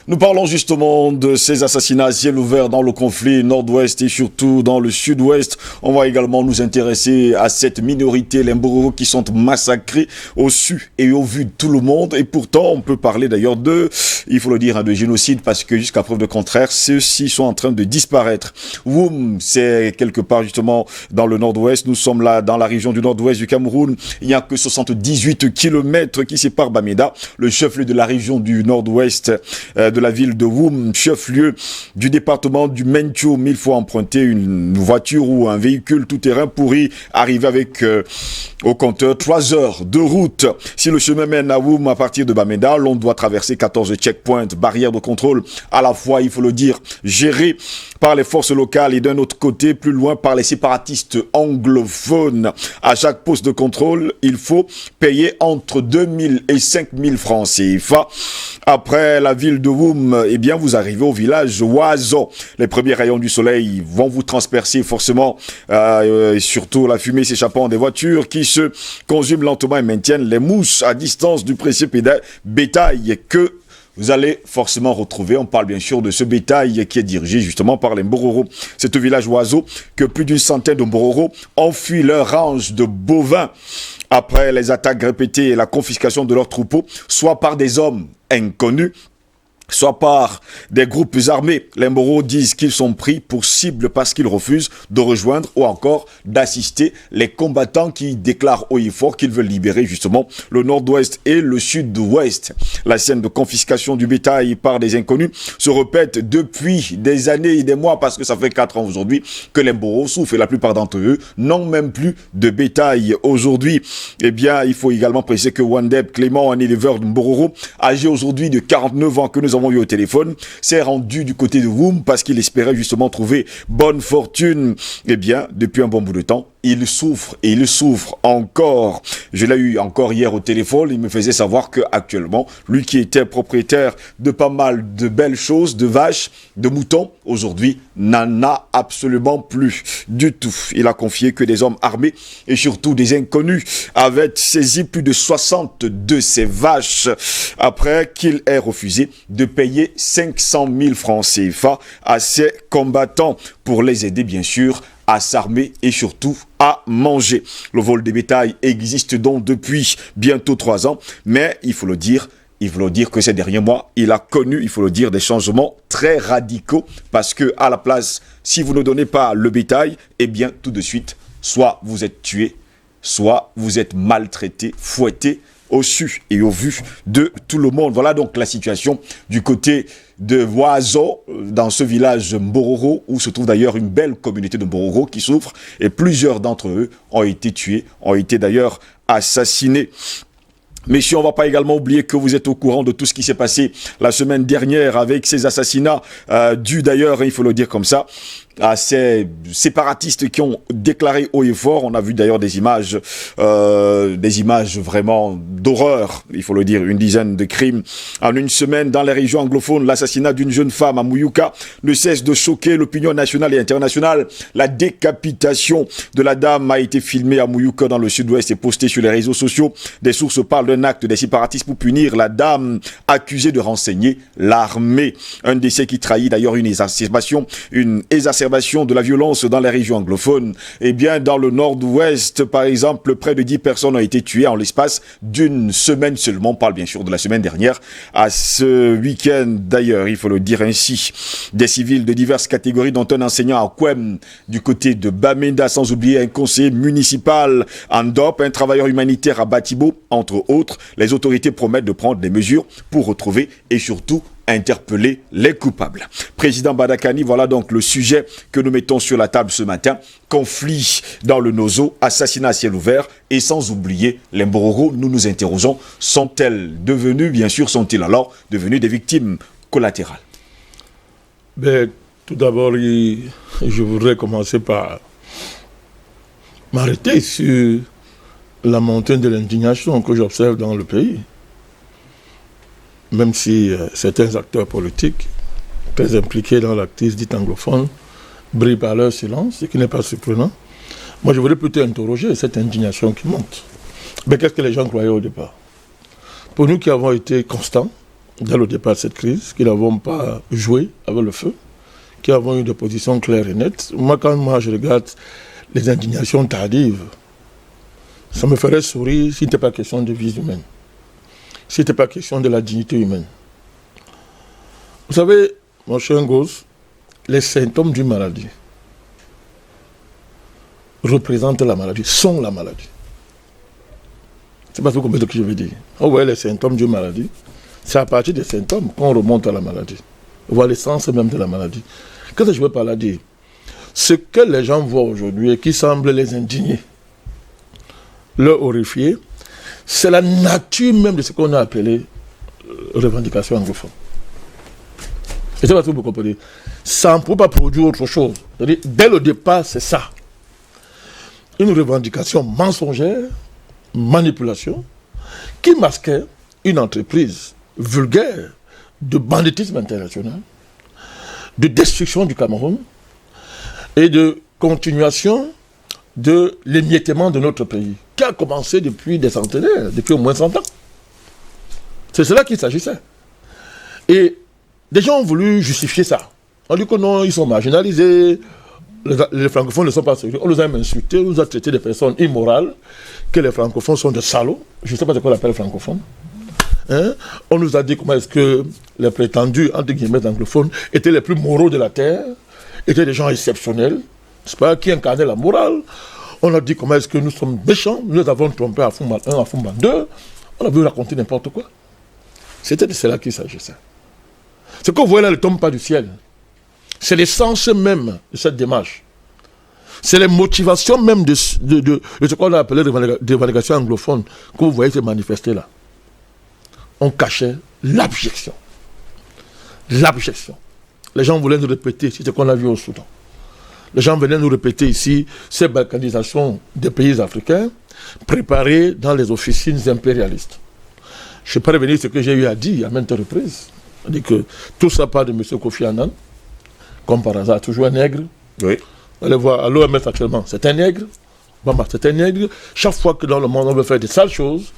Nous parlons justement de ces assassinats à ciel ouvert dans le conflit nord-ouest et surtout dans le sud-ouest. On va également nous intéresser à cette minorité, les Mbororo, qui sont massacrés au su et au vu de tout le monde. Et pourtant, on peut parler d'ailleurs il faut le dire, de génocide, parce que jusqu'à preuve de contraire, ceux-ci sont en train de disparaître. Woum, c'est quelque part justement dans le nord-ouest. Nous sommes là dans la région du nord-ouest du Cameroun. Il n'y a que 78 kilomètres qui séparent Bamenda, le chef-lieu de la région du nord-ouest de la ville de Woum, chef-lieu du département du Mentioum. Il faut emprunter une voiture ou un véhicule tout-terrain pour y arriver avec au compteur 3 heures de route. Si le chemin mène à Woum à partir de Bamenda, l'on doit traverser 14 checkpoints, barrières de contrôle, à la fois, il faut le dire, gérées par les forces locales et d'un autre côté, plus loin, par les séparatistes anglophones. À chaque poste de contrôle, il faut payer entre 2000 et 5000 francs CFA. Après la ville de Woum, eh bien, vous arrivez au village Oizo. Les premiers rayons du soleil vont vous transpercer forcément, surtout la fumée s'échappant des voitures qui se consument lentement et maintiennent les mousses à distance du précieux bétail que vous allez forcément retrouver. On parle bien sûr de ce bétail qui est dirigé justement par les Mbororo. C'est au village Oizo que plus d'une centaine de Mbororo ont fui leur range de bovins après les attaques répétées et la confiscation de leurs troupeaux, soit par des hommes inconnus, soit par des groupes armés. Les Mbororo disent qu'ils sont pris pour cible parce qu'ils refusent de rejoindre ou encore d'assister les combattants qui déclarent haut et fort qu'ils veulent libérer justement le nord-ouest et le sud-ouest. La scène de confiscation du bétail par des inconnus se répète depuis des années et des mois, parce que ça fait 4 ans aujourd'hui que les Mbororo souffrent et la plupart d'entre eux n'ont même plus de bétail aujourd'hui. Eh bien, il faut également préciser que Wandeb Clément, un éleveur de Mbororo, âgé aujourd'hui de 49 ans, que nous avons eu au téléphone, s'est rendu du côté de Woum parce qu'il espérait justement trouver bonne fortune. Eh bien, depuis un bon bout de temps, il souffre et il souffre encore. Je l'ai eu encore hier au téléphone. Il me faisait savoir que actuellement, lui qui était propriétaire de pas mal de belles choses, de vaches, de moutons, aujourd'hui n'en a absolument plus du tout. Il a confié que des hommes armés et surtout des inconnus avaient saisi plus de 60 de ces vaches après qu'il ait refusé de payer 500 000 francs CFA à ces combattants pour les aider bien sûr à s'armer et surtout à manger. Le vol des bétail existe donc depuis bientôt 3 ans, mais il faut le dire que ces derniers mois, il a connu, il faut le dire, des changements très radicaux, parce que à la place, si vous ne donnez pas le bétail, eh bien tout de suite, soit vous êtes tué, soit vous êtes maltraité, fouetté, au su et au vu de tout le monde. Voilà donc la situation du côté de Oizo, dans ce village Mbororo, où se trouve d'ailleurs une belle communauté de Mbororo qui souffre, et plusieurs d'entre eux ont été tués, ont été d'ailleurs assassinés. Messieurs, on ne va pas également oublier que vous êtes au courant de tout ce qui s'est passé la semaine dernière avec ces assassinats, dus d'ailleurs, il faut le dire comme ça, à ces séparatistes qui ont déclaré haut et fort. On a vu d'ailleurs des images vraiment d'horreur, il faut le dire, une dizaine de crimes en une semaine dans les régions anglophones. L'assassinat d'une jeune femme à Mouyouka ne cesse de choquer l'opinion nationale et internationale. La décapitation de la dame a été filmée à Mouyouka dans le sud-ouest et postée sur les réseaux sociaux. Des sources parlent d'un acte des séparatistes pour punir la dame accusée de renseigner l'armée. Un décès qui trahit d'ailleurs une exacerbation de la violence dans les régions anglophones. Eh bien, dans le nord-ouest, par exemple, près de 10 personnes ont été tuées en l'espace d'une semaine seulement. On parle bien sûr de la semaine dernière. À ce week-end, d'ailleurs, il faut le dire ainsi, des civils de diverses catégories, dont un enseignant à Kwem, du côté de Bamenda, sans oublier un conseiller municipal en Dop, un travailleur humanitaire à Batibo, entre autres. Les autorités promettent de prendre des mesures pour retrouver et surtout interpeller les coupables. Président Badakani, voilà donc le sujet que nous mettons sur la table ce matin. Conflit dans le Nozo, assassinat à ciel ouvert, et sans oublier les Mbororo. Nous nous interrogeons, sont-ils alors devenus des victimes collatérales? Tout d'abord, je voudrais commencer par m'arrêter sur la montée de l'indignation que j'observe dans le pays. Même si certains acteurs politiques, très impliqués dans la crise dite anglophone, brillent par leur silence, ce qui n'est pas surprenant. Moi, je voudrais plutôt interroger cette indignation qui monte. Mais qu'est-ce que les gens croyaient au départ? Pour nous qui avons été constants, dès le départ de cette crise, qui n'avons pas joué avec le feu, qui avons eu des positions claires et nettes. Quand je regarde les indignations tardives, ça me ferait sourire si ce n'était pas question de vie humaine, si ce n'était pas question de la dignité humaine. Vous savez, mon cher Ngoz, les symptômes d'une maladie représentent la maladie, sont la maladie. C'est pas ce que je veux dire. Vous voyez les symptômes d'une maladie, c'est à partir des symptômes qu'on remonte à la maladie. On voit l'essence même de la maladie. Qu'est-ce que je veux par là dire? Ce que les gens voient aujourd'hui et qui semble les indigner, leur horrifier, c'est la nature même de ce qu'on a appelé revendication anglophone. Et c'est pas ce que vous comprenez. Ça ne peut pas produire autre chose. C'est-à-dire, dès le départ, c'est ça. Une revendication mensongère, manipulation, qui masquait une entreprise vulgaire de banditisme international, de destruction du Cameroun et de continuation de l'émiettement de notre pays, qui a commencé depuis des centenaires, depuis au moins 100 ans. C'est cela qu'il s'agissait. Et des gens ont voulu justifier ça. On dit que non, ils sont marginalisés, les francophones ne sont pas sérieux. On nous a insultés, on nous a traité de personnes immorales, que les francophones sont des salauds. Je ne sais pas ce qu'on appelle francophones. Hein? On nous a dit comment est-ce que les prétendus, entre guillemets, anglophones, étaient les plus moraux de la terre, étaient des gens exceptionnels, n'est-ce pas, qui incarnaient la morale. On a dit comment est-ce que nous sommes méchants, nous avons trompé à Fumba 1, à Fumba 2. On a voulu raconter n'importe quoi. C'était de cela qu'il s'agissait. Ce que vous voyez là ne tombe pas du ciel. C'est l'essence même de cette démarche. C'est les motivations même de ce qu'on a appelé des revendications anglophones que vous voyez se manifester là. On cachait l'abjection. L'abjection. Les gens voulaient nous répéter ce qu'on a vu au Soudan. Les gens venaient nous répéter ici ces balkanisations des pays africains préparées dans les officines impérialistes. Je ne vais pas revenir sur ce que j'ai eu à dire à maintes reprises. C'est-à-dire que tout ça part de M. Kofi Annan, comme par hasard, toujours un nègre. Oui. Allez voir à l'OMS actuellement, c'est un nègre. Bamba, c'est un nègre. Chaque fois que dans le monde on veut faire des sales choses,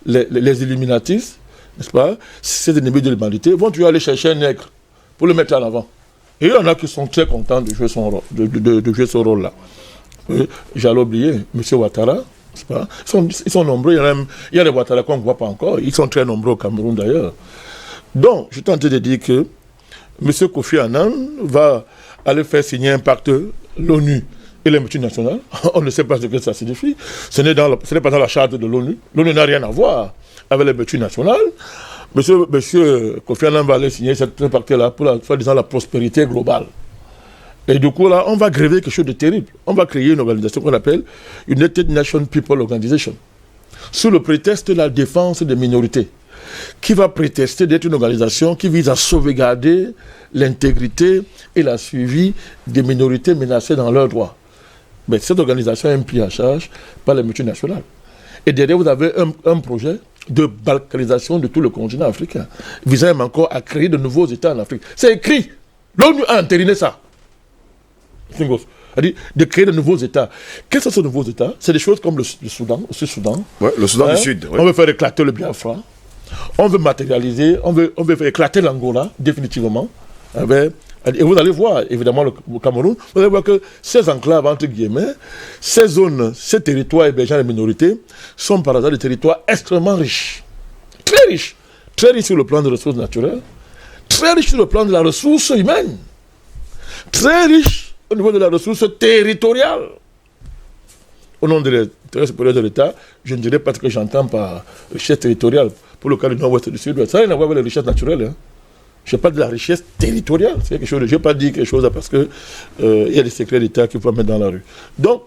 les Illuminatis, n'est-ce pas, ces ennemis de l'humanité, vont toujours aller chercher un nègre pour le mettre en avant. Et il y en a qui sont très contents de jouer son rôle, de jouer ce rôle-là. J'allais oublier, M. Ouattara, n'est-ce pas, ils sont nombreux, il y a des Ouattara qu'on ne voit pas encore, ils sont très nombreux au Cameroun d'ailleurs. Donc, je tentais de dire que M. Kofi Annan va aller faire signer un pacte l'ONU et les multinationales. On ne sait pas ce que ça signifie. Ce n'est pas dans la charte de l'ONU. L'ONU n'a rien à voir avec les multinationales. Monsieur Kofi Annan va aller signer ce pacte-là pour la prospérité globale. Et du coup, là, on va gréver quelque chose de terrible. On va créer une organisation qu'on appelle United Nations People Organization, sous le prétexte de la défense des minorités, qui va prétester d'être une organisation qui vise à sauvegarder l'intégrité et la suivi des minorités menacées dans leurs droits. Mais cette organisation est prise en charge par les multinationales. Et derrière, vous avez un projet de balkanisation de tout le continent africain, visant même encore à créer de nouveaux États en Afrique. C'est écrit. L'ONU a entériné ça. C'est-à-dire de créer de nouveaux États. Quels sont ces nouveaux États? C'est des choses comme le Soudan, le Sud-Soudan. Ouais, le Soudan du Sud. Ouais. On veut faire éclater le Biafra. On veut matérialiser, on veut faire éclater l'Angola, définitivement. Et vous allez voir, évidemment, le Cameroun, vous allez voir que ces enclaves, entre guillemets, ces zones, ces territoires hébergeant les minorités, sont par hasard des territoires extrêmement riches. Très riches. Très riches sur le plan des ressources naturelles, très riches sur le plan de la ressource humaine, très riches au niveau de la ressource territoriale. Au nom de l'intérêt supérieur de l'État, je ne dirais pas ce que j'entends par richesse territoriale pour le cas du nord-ouest et du sud-ouest. Ça n'a rien à voir avec les richesses naturelles. Hein. Je parle de la richesse territoriale. C'est quelque chose. Je ne vais pas dire quelque chose parce que y a des secrets d'État qu'il faut mettre dans la rue. Donc,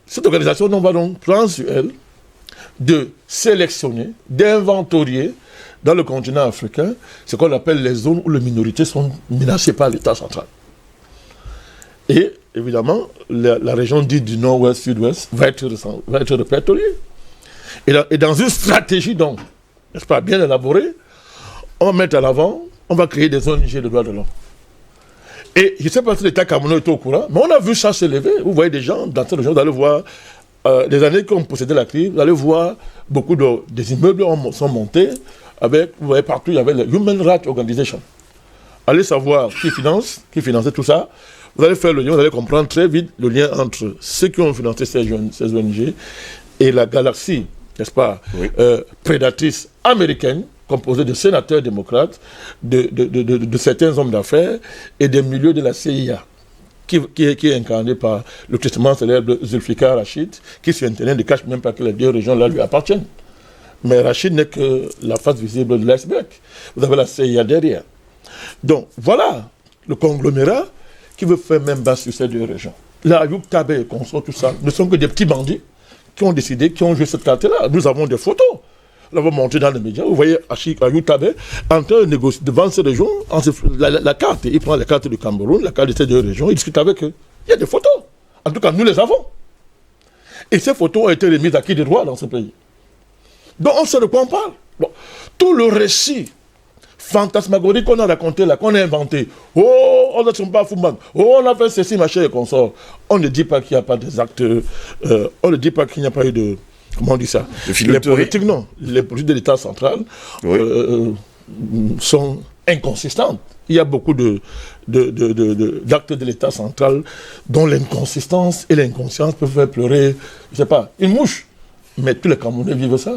cette organisation, on va donc prendre sur elle de sélectionner, d'inventorier dans le continent africain ce qu'on appelle les zones où les minorités sont menacées par l'État central. Et évidemment, la région dite du nord-ouest, sud-ouest va être répertoriée. Et dans une stratégie, donc, n'est-ce pas, bien élaborée, on va mettre en avant, on va créer des ONG de droits de l'homme. Et je ne sais pas si l'État camerounais est au courant, mais on a vu ça s'élever. Vous voyez des gens dans cette région, vous allez voir, des années qu'on possédait la crise, vous allez voir beaucoup des immeubles sont montés avec, vous voyez, partout, il y avait le Human Rights Organization. Allez savoir qui finançait tout ça. Vous allez faire le lien, vous allez comprendre très vite le lien entre ceux qui ont financé ces ONG et la galaxie, n'est-ce pas, prédatrice américaine, composée de sénateurs démocrates, de certains hommes d'affaires et des milieux de la CIA, qui est incarné par le testament célèbre de Zulfikar Rachid, qui sur Internet ne cache même pas que les deux régions-là lui appartiennent. Mais Rachid n'est que la face visible de l'iceberg. Vous avez la CIA derrière. Donc voilà le conglomérat qui veut faire même bas sur ces deux régions. Là, Ayoub Tabé et consorts, tout ça, ne sont que des petits bandits qui ont décidé, qui ont joué cette carte-là. Nous avons des photos. Nous l'avons montré dans les médias. Vous voyez Ayoub Tabé en train de négocier devant ces régions la carte. Il prend la carte du Cameroun, la carte de ces deux régions, il discute avec eux. Il y a des photos. En tout cas, nous les avons. Et ces photos ont été remises à qui de droit dans ce pays. Donc on sait de quoi on parle. Bon. Tout le récit fantasmagorique qu'on a raconté là, qu'on a inventé. Oh, on ne sont pas Fouman. Oh, on a fait ceci, machin et consorts. On ne dit pas qu'il n'y a pas des actes. On ne dit pas qu'il n'y a pas eu de. Comment on dit ça? Les politiques, non. Les politiques de l'État central sont inconsistantes. Il y a beaucoup d'actes de l'État central dont l'inconsistance et l'inconscience peuvent faire pleurer, je ne sais pas, une mouche. Mais tous les Camerounais vivent ça.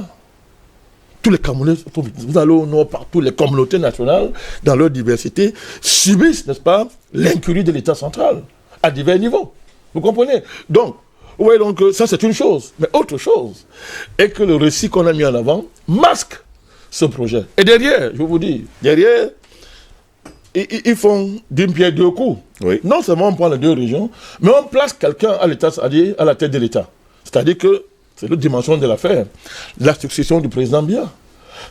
Tous les Camerounais, vous allez au nord, partout, les communautés nationales, dans leur diversité, subissent, n'est-ce pas, l'incurie de l'État central, à divers niveaux. Vous comprenez? Donc, oui, donc ça c'est une chose. Mais autre chose est que le récit qu'on a mis en avant masque ce projet. Et derrière, je vous dis, derrière, ils font d'une pierre deux coups. Oui. Non seulement on prend les deux régions, mais on place quelqu'un à l'État, c'est-à-dire à la tête de l'État. C'est-à-dire que c'est l'autre dimension de l'affaire, la succession du président Biya.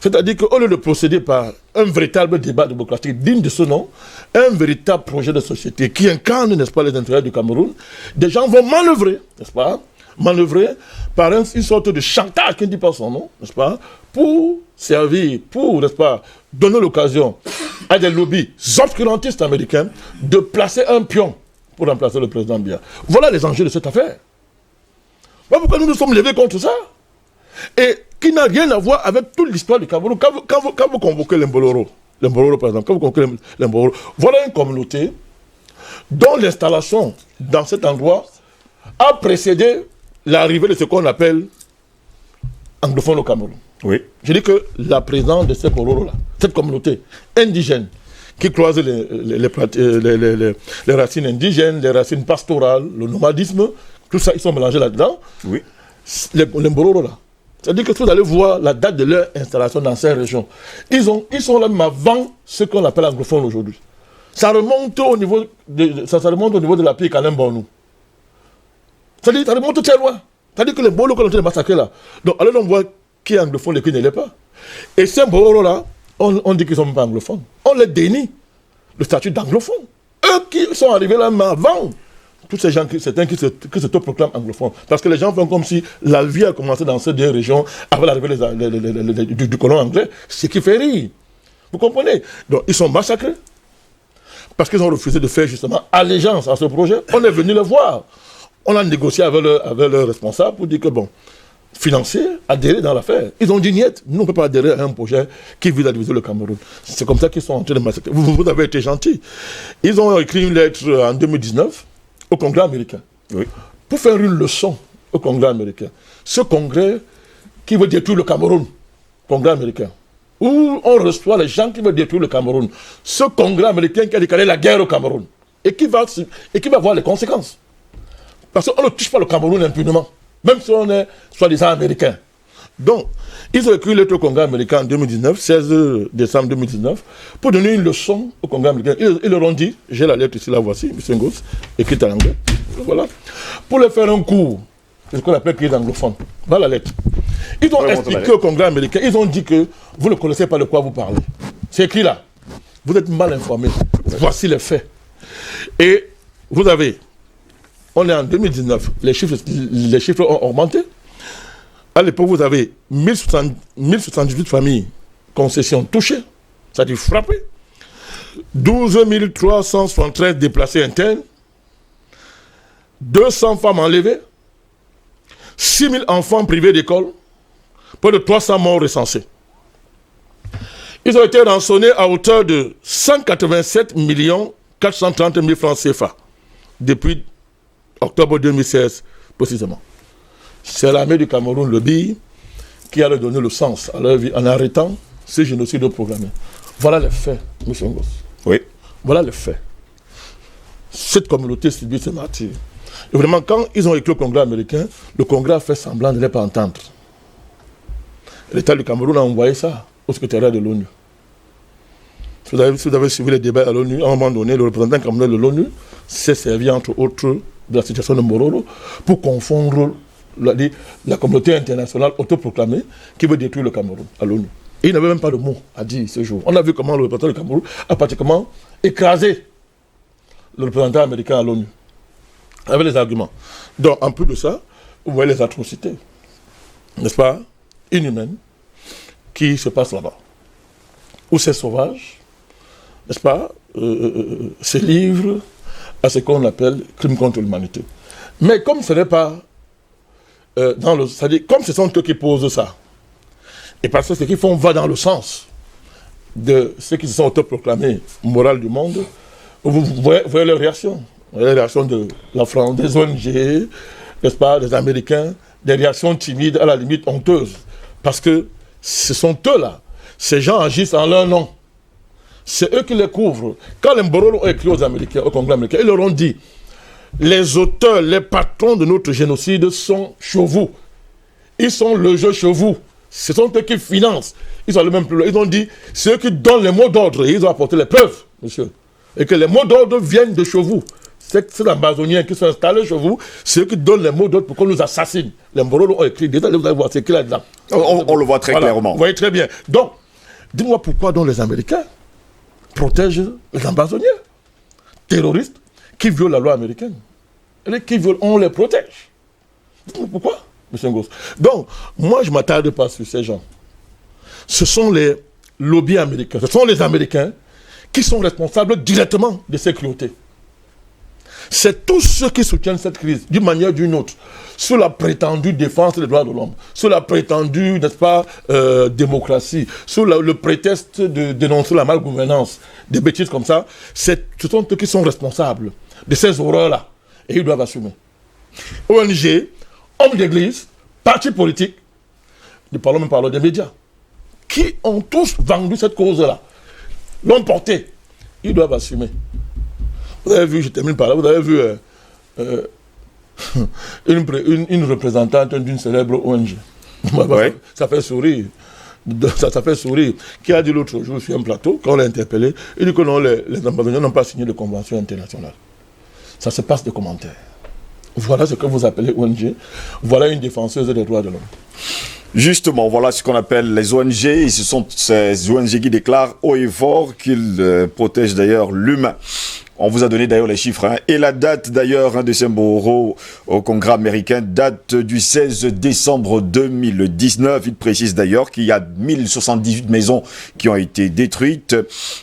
C'est-à-dire qu'au lieu de procéder par un véritable débat démocratique digne de ce nom, un véritable projet de société qui incarne, n'est-ce pas, les intérêts du Cameroun, des gens vont manœuvrer, n'est-ce pas, manœuvrer par une sorte de chantage, qui ne dit pas son nom, n'est-ce pas, pour servir, pour, n'est-ce pas, donner l'occasion à des lobbies obscurantistes américains de placer un pion pour remplacer le président Biya. Voilà les enjeux de cette affaire. Voilà pourquoi nous nous sommes levés contre ça. Et qui n'a rien à voir avec toute l'histoire du Cameroun. Quand vous convoquez l'Emboloro, par exemple, quand vous convoquez l'Emboloro, voilà une communauté dont l'installation dans cet endroit a précédé l'arrivée de ce qu'on appelle anglophone au Cameroun. Oui. Je dis que la présence de ces Bororo-là, cette communauté indigène, qui croise les racines indigènes, les racines pastorales, le nomadisme, tout ça, ils sont mélangés là-dedans. Oui. Les Bororo, là. C'est-à-dire que vous allez voir la date de leur installation dans ces régions. Ils sont là même avant ce qu'on appelle anglophone aujourd'hui. Ça remonte au niveau de la pays Kalem Bornou. C'est-à-dire ça remonte très loin. C'est-à-dire que les Bororo qu'on a été massacrés là. Donc allez donc voir qui est anglophone et qui ne l'est pas. Et ces Bororo là, on dit qu'ils ne sont même pas anglophones. On les dénie le statut d'anglophone. Eux qui sont arrivés là même avant. Tous ces gens, certains qui se proclament anglophones. Parce que les gens font comme si la vie a commencé dans ces deux régions avec l'arrivée du colon anglais, ce qui fait rire. Vous comprenez? Donc ils sont massacrés. Parce qu'ils ont refusé de faire justement allégeance à ce projet. On est venu les voir. On a négocié avec leurs responsables pour dire que bon, financer, adhérer dans l'affaire. Ils ont dit niet, nous on ne peut pas adhérer à un projet qui vise à diviser le Cameroun. C'est comme ça qu'ils sont en train de massacrer. Vous avez été gentils. Ils ont écrit une lettre en 2019 au Congrès américain, oui, pour faire une leçon au Congrès américain. Ce Congrès qui veut détruire le Cameroun, Congrès américain, où on reçoit les gens qui veulent détruire le Cameroun. Ce Congrès américain qui a déclaré la guerre au Cameroun et qui va voir les conséquences. Parce qu'on ne touche pas le Cameroun impunément, même si on est soi-disant américain. Donc, ils ont écrit une lettre au Congrès américain en 2019, 16 décembre 2019, pour donner une leçon au Congrès américain. Ils leur ont dit, j'ai la lettre ici, la voici, M. Ngos, écrite en anglais, voilà, pour leur faire un cours, c'est ce qu'on appelle crise anglophone. Voilà la lettre. Ils ont expliqué au Congrès américain, ils ont dit que vous ne connaissez pas de quoi vous parlez. C'est écrit là. Vous êtes mal informés. Voici les faits. Et vous avez, on est en 2019, les chiffres ont augmenté. À l'époque, vous avez 1078 familles concessions touchées, c'est-à-dire frappées, 12 373 déplacés internes, 200 femmes enlevées, 6 000 enfants privés d'école, près de 300 morts recensés. Ils ont été rançonnés à hauteur de 187 430 000 francs CFA depuis octobre 2016, précisément. C'est l'armée du Cameroun, le BI, qui a donné le sens à leur vie en arrêtant ce génocide programmé. Voilà les faits, M. Ngoz. Oui. Voilà les faits. Cette communauté subit ce martyrs. Et vraiment, quand ils ont écrit le Congrès américain, le Congrès a fait semblant de ne pas entendre. L'État du Cameroun a envoyé ça au secrétariat de l'ONU. Si vous avez suivi les débats à l'ONU, à un moment donné, le représentant camerounais de l'ONU s'est servi, entre autres, de la situation de Mororo pour confondre la communauté internationale autoproclamée qui veut détruire le Cameroun à l'ONU. Et il n'avait même pas de mots à dire ce jour. On a vu comment le représentant du Cameroun a pratiquement écrasé le représentant américain à l'ONU, avec les arguments. Donc, en plus de ça, vous voyez les atrocités, n'est-ce pas, inhumaines, qui se passent là-bas. Où ces sauvages, n'est-ce pas, se livrent à ce qu'on appelle crime contre l'humanité. Mais comme ce n'est pas c'est-à-dire, comme ce sont eux qui posent ça, et parce que ce qu'ils font va dans le sens de ceux qui se sont autoproclamés morale du monde, vous voyez leur réaction. Vous voyez les réactions de la France, des ONG, n'est-ce pas, des Américains, des réactions timides, à la limite honteuses. Parce que ce sont eux-là. Ces gens agissent en leur nom. C'est eux qui les couvrent. Quand les Mboro ont écrit aux Américains, au Congrès américain, ils leur ont dit les auteurs, les patrons de notre génocide sont chez vous. Ils sont le jeu chez vous. Ce sont eux qui financent. Ils ont le même problème. Ils ont dit c'est eux qui donnent les mots d'ordre. Et ils ont apporté les preuves, monsieur. Et que les mots d'ordre viennent de chez vous. C'est les Amazoniens qui sont installés chez vous, c'est eux qui donnent les mots d'ordre pour qu'on nous assassine. Les Mboro ont écrit, vous allez voir, c'est écrit là-dedans. On le voit très clairement. Vous voyez très bien. Donc, dis-moi pourquoi donc les Américains protègent les Amazoniens, terroristes, qui violent la loi américaine. Et qui violent, on les protège. Dis-moi pourquoi, M. Ngoz. Donc, moi, je ne m'attarde pas sur ces gens. Ce sont les lobbies américains, ce sont les Américains qui sont responsables directement de ces cruautés. C'est tous ceux qui soutiennent cette crise, d'une manière ou d'une autre, sous la prétendue défense des droits de l'homme, sous la prétendue, n'est-ce pas, démocratie, sous le prétexte de dénoncer la malgouvernance, des bêtises comme ça. Ce sont eux qui sont responsables de ces horreurs-là. Et ils doivent assumer. ONG, hommes d'église, partis politiques, ne parlons même pas des médias, qui ont tous vendu cette cause-là, l'ont portée. Ils doivent assumer. Vous avez vu, je termine par là, vous avez vu une représentante d'une célèbre ONG. Ouais. Ça fait sourire. Ça fait sourire. Qui a dit l'autre jour sur un plateau, quand on l'a interpellé, il dit que non, les Amazoniens n'ont pas signé de convention internationale. Ça se passe de commentaires. Voilà ce que vous appelez ONG. Voilà une défenseuse des droits de l'homme. Justement, voilà ce qu'on appelle les ONG. Et ce sont ces ONG qui déclarent haut et fort qu'ils protègent d'ailleurs l'humain. On vous a donné d'ailleurs les chiffres. Et la date d'ailleurs de ces Mboro au Congrès américain date du 16 décembre 2019. Il précise d'ailleurs qu'il y a 1078 maisons qui ont été détruites.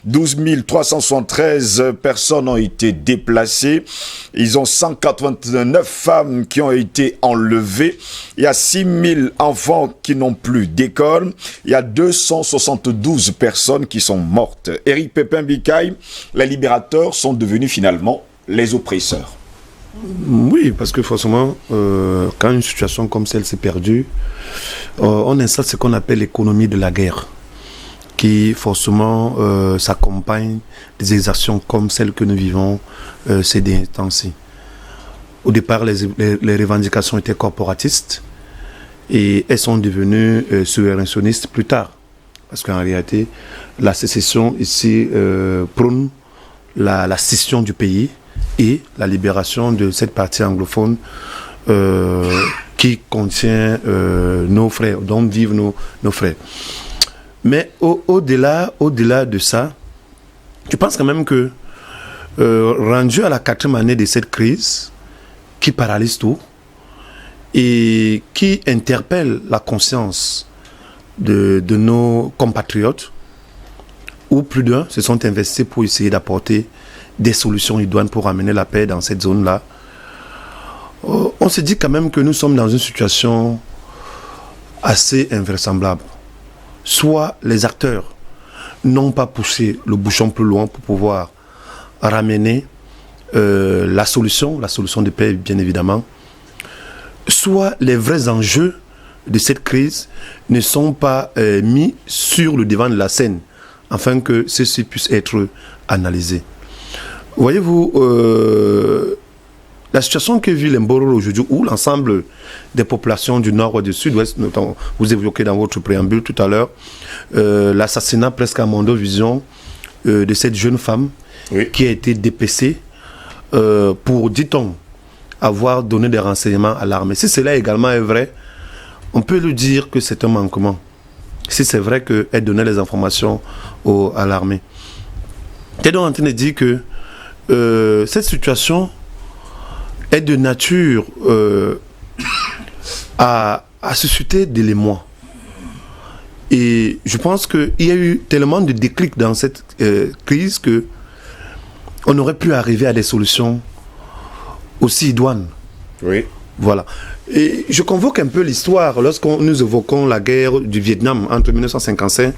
12 373 personnes ont été déplacées. Ils ont 189 femmes qui ont été enlevées. Il y a 6000 enfants qui n'ont plus d'école. Il y a 272 personnes qui sont mortes. Éric Pépin-Bikaï, les libérateurs sont devenus finalement les oppresseurs. Oui, parce que forcément, quand une situation comme celle s'est perdue, on installe ce qu'on appelle l'économie de la guerre, qui forcément s'accompagne des exactions comme celles que nous vivons ces derniers temps-ci. Au départ, les revendications étaient corporatistes et elles sont devenues souverainistes plus tard. Parce qu'en réalité, la sécession ici prône la scission du pays et la libération de cette partie anglophone qui contient nos frères, dont vivent nos frères. Mais au-delà de ça, je pense quand même que rendu à la 4e année de cette crise qui paralyse tout et qui interpelle la conscience de nos compatriotes, où plus d'un se sont investis pour essayer d'apporter des solutions idoines pour amener la paix dans cette zone-là. On se dit quand même que nous sommes dans une situation assez invraisemblable. Soit les acteurs n'ont pas poussé le bouchon plus loin pour pouvoir ramener la solution de paix, bien évidemment, soit les vrais enjeux de cette crise ne sont pas mis sur le devant de la scène, afin que ceci puisse être analysé. Voyez-vous, la situation que vit l'Emboro aujourd'hui, où l'ensemble des populations du nord et du sud-ouest, notamment, vous évoquez dans votre préambule tout à l'heure, l'assassinat presque à Mondovision de cette jeune femme qui a été dépecée pour, dit-on, avoir donné des renseignements à l'armée. Si cela également est vrai, on peut lui dire que c'est un manquement. Si c'est vrai qu'elle donnait les informations à l'armée. Tu es donc en train de dire que cette situation est de nature à susciter de l'émoi. Et je pense qu'il y a eu tellement de déclics dans cette crise qu'on aurait pu arriver à des solutions aussi idoines. Oui. Voilà. Et je convoque un peu l'histoire lorsque nous évoquons la guerre du Vietnam entre 1955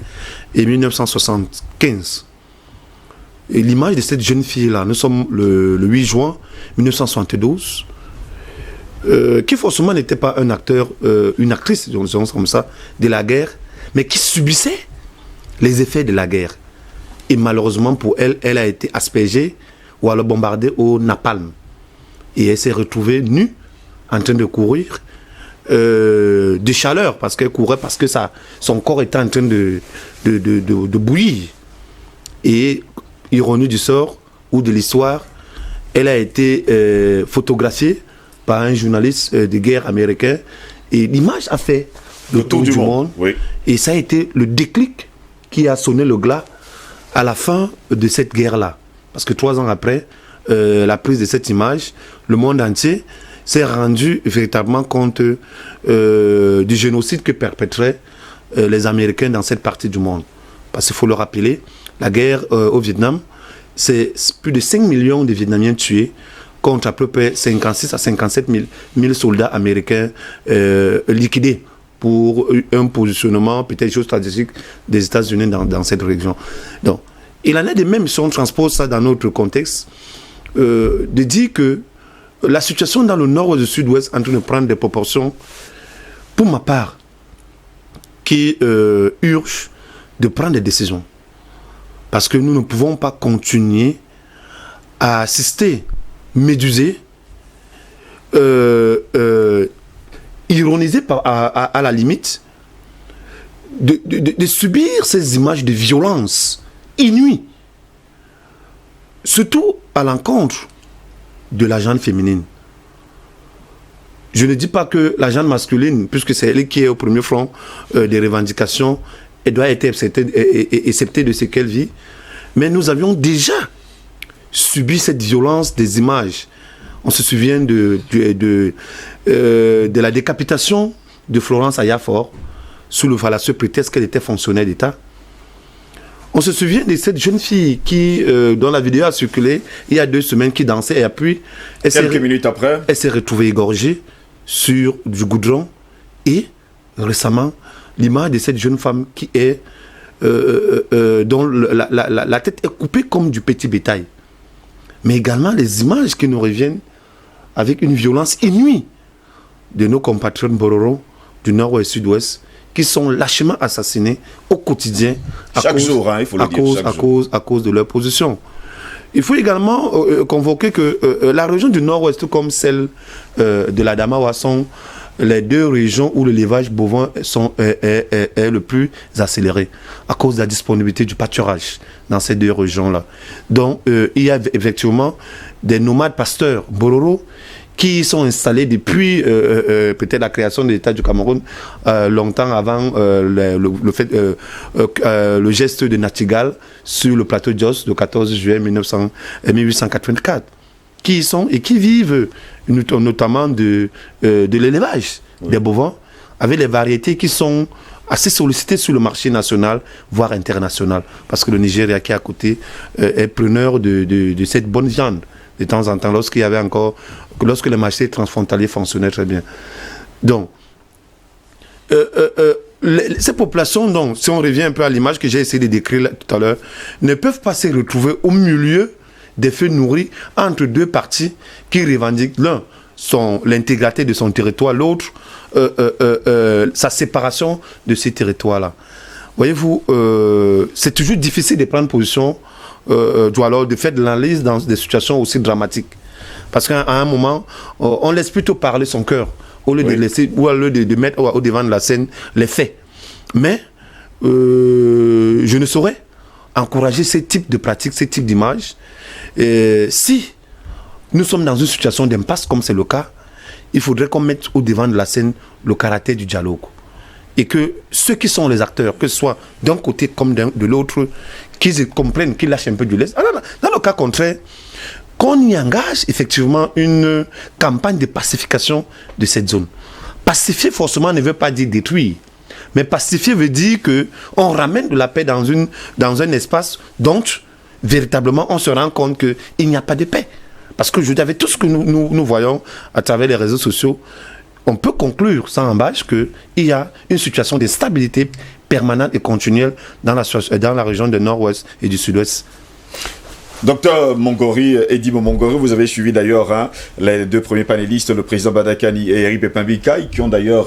et 1975. Et l'image de cette jeune fille-là, nous sommes le 8 juin 1972, qui forcément n'était pas un acteur, une actrice, disons comme ça, de la guerre, mais qui subissait les effets de la guerre. Et malheureusement pour elle, elle a été aspergée ou alors bombardée au napalm. Et elle s'est retrouvée nue, en train de courir de chaleur, parce qu'elle courait, parce que son corps était en train de bouillir. Et ironie du sort ou de l'histoire, elle a été photographiée par un journaliste de guerre américain, et l'image a fait le tour du monde. Oui. Et ça a été le déclic qui a sonné le glas à la fin de cette guerre-là. Parce que 3 ans après la prise de cette image, le monde entier s'est rendu véritablement compte du génocide que perpétraient les Américains dans cette partie du monde. Parce qu'il faut le rappeler, la guerre au Vietnam, c'est plus de 5 millions de Vietnamiens tués contre à peu près 56 à 57 000 soldats américains liquidés pour un positionnement peut-être géostratégique des États-Unis dans cette région. Donc, il en est de même, si on transpose ça dans notre contexte, de dire que la situation dans le nord et le sud-ouest est en train de prendre des proportions, pour ma part, qui urgent de prendre des décisions. Parce que nous ne pouvons pas continuer à assister, méduser, ironiser à la limite, de subir ces images de violence inouïes, surtout à l'encontre de la gente féminine. Je ne dis pas que la gente masculine, puisque c'est elle qui est au premier front des revendications, elle doit être acceptée de ce qu'elle vit, mais nous avions déjà subi cette violence des images. On se souvient de la décapitation de Florence Ayafor sous le fallacieux prétexte qu'elle était fonctionnaire d'État. On se souvient de cette jeune fille dont la vidéo a circulé il y a 2 semaines, qui dansait, et puis quelques minutes après, elle s'est retrouvée égorgée sur du goudron. Et récemment, l'image de cette jeune femme qui est dont la tête est coupée comme du petit bétail. Mais également les images qui nous reviennent avec une violence inouïe de nos compatriotes Bororo du nord et sud-ouest, qui sont lâchement assassinés au quotidien à cause de leur position. Il faut également convoquer que la région du nord-ouest, comme celle de la Damawa, sont les 2 régions où le levage bovin est le plus accéléré, à cause de la disponibilité du pâturage dans ces 2 régions-là. Donc, il y a effectivement des nomades pasteurs Bororo qui sont installés depuis peut-être la création de l'État du Cameroun, longtemps avant le geste de Nachtigal sur le plateau de Jos le 14 juillet 1884, qui sont et qui vivent notamment de l'élevage des bovins, avec les variétés qui sont assez sollicitées sur le marché national, voire international, parce que le Nigeria qui est à côté est preneur de cette bonne viande de temps en temps, lorsque les marchés transfrontaliers fonctionnaient très bien. Donc, ces populations, donc, si on revient un peu à l'image que j'ai essayé de décrire là, tout à l'heure, ne peuvent pas se retrouver au milieu des feux nourris entre deux partis qui revendiquent l'un l'intégrité de son territoire, l'autre sa séparation de ces territoires-là. Voyez-vous, c'est toujours difficile de prendre position ou alors de faire de l'analyse dans des situations aussi dramatiques. Parce qu'à un moment, on laisse plutôt parler son cœur au lieu de laisser, ou au lieu de mettre au devant de la scène les faits. Mais je ne saurais encourager ce type de pratique, ce type d'image. Si nous sommes dans une situation d'impasse, comme c'est le cas, il faudrait qu'on mette au devant de la scène le caractère du dialogue. Et que ceux qui sont les acteurs, que ce soit d'un côté comme de l'autre, qu'ils comprennent, qu'ils lâchent un peu du lest. Dans le cas contraire, qu'on y engage effectivement une campagne de pacification de cette zone. Pacifier forcément ne veut pas dire détruire. Mais pacifier veut dire qu'on ramène de la paix dans un espace dont véritablement on se rend compte qu'il n'y a pas de paix. Parce que avec tout ce que nous voyons à travers les réseaux sociaux, on peut conclure sans embâche qu'il y a une situation de stabilité permanente et continuelle dans la région du nord-ouest et du sud-ouest. Docteur Mongori, Edimo Mongori, vous avez suivi d'ailleurs les deux premiers panélistes, le président Badakani et Eri Pepin-Bikaï, qui ont d'ailleurs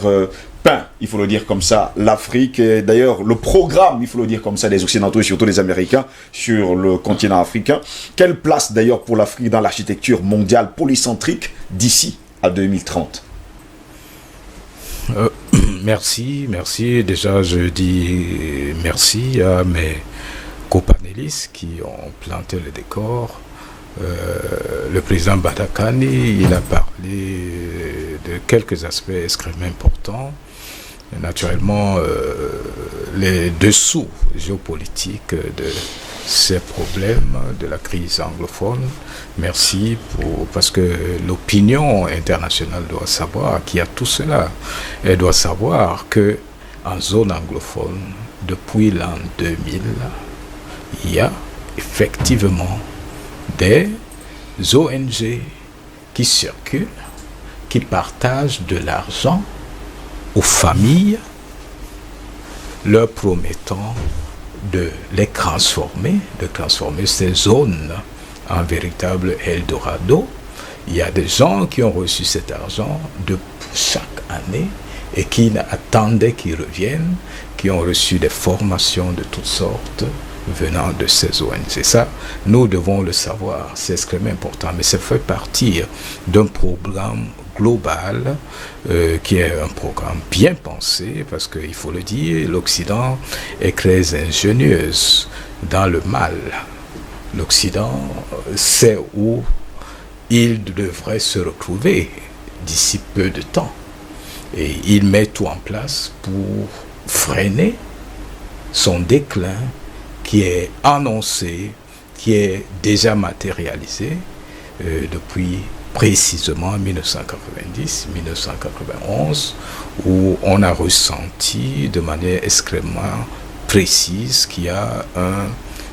peint, il faut le dire comme ça, l'Afrique, et d'ailleurs le programme, il faut le dire comme ça, des Occidentaux et surtout des Américains sur le continent africain. Quelle place d'ailleurs pour l'Afrique dans l'architecture mondiale polycentrique d'ici à 2030 ? Merci. Déjà, je dis merci à mes copanélistes qui ont planté le décor. Le président Badakani, il a parlé de quelques aspects extrêmement importants. Naturellement, les dessous géopolitiques de ces problèmes de la crise anglophone. Merci parce que l'opinion internationale doit savoir qu'il y a tout cela. Elle doit savoir que en zone anglophone, depuis l'an 2000, il y a effectivement des ONG qui circulent, qui partagent de l'argent aux familles, leur promettant de les transformer, ces zones en véritable Eldorado. Il y a des gens qui ont reçu cet argent de chaque année et qui attendaient qu'ils reviennent, qui ont reçu des formations de toutes sortes venant de ces ONG. Ça, nous devons le savoir, c'est extrêmement important, mais ça fait partie d'un programme global qui est un programme bien pensé, parce qu'il faut le dire, l'Occident est très ingénieuse dans le mal. L'Occident sait où il devrait se retrouver d'ici peu de temps. Et il met tout en place pour freiner son déclin qui est annoncé, qui est déjà matérialisé depuis précisément 1990-1991, où on a ressenti de manière extrêmement précise qu'il y a un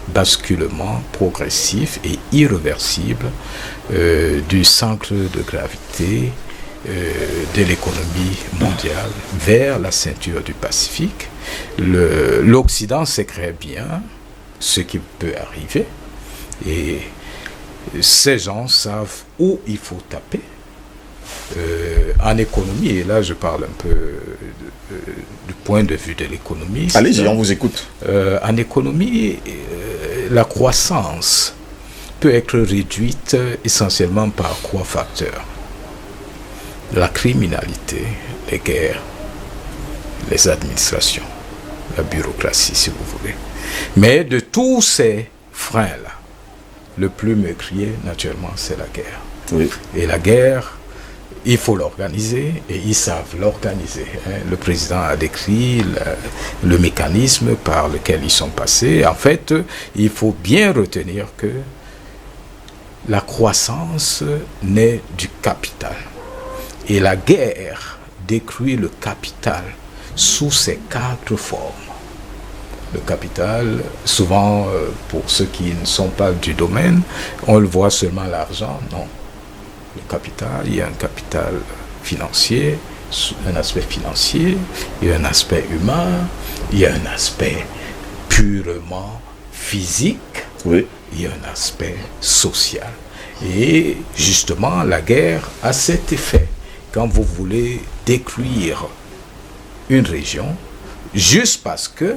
basculement progressif et irréversible du centre de gravité de l'économie mondiale vers la ceinture du Pacifique. L'Occident sait très bien ce qui peut arriver et ces gens savent où il faut taper. En économie, et là je parle un peu du point de vue de l'économie. Allez-y, on vous écoute. En économie, la croissance peut être réduite essentiellement par 3 facteurs. La criminalité, les guerres, les administrations, la bureaucratie si vous voulez. Mais de tous ces freins-là, le plus meurtrier naturellement c'est la guerre. Oui. Et la guerre, il faut l'organiser et ils savent l'organiser. Le président a décrit le mécanisme par lequel ils sont passés. En fait, il faut bien retenir que la croissance naît du capital. Et la guerre détruit le capital sous ses 4 formes. Le capital, souvent pour ceux qui ne sont pas du domaine, on le voit seulement l'argent. Non. Le capital, il y a un capital financier, un aspect financier, il y a un aspect humain, il y a un aspect purement physique, Oui. il y a un aspect social. Et justement, la guerre a cet effet. Quand vous voulez détruire une région, juste parce que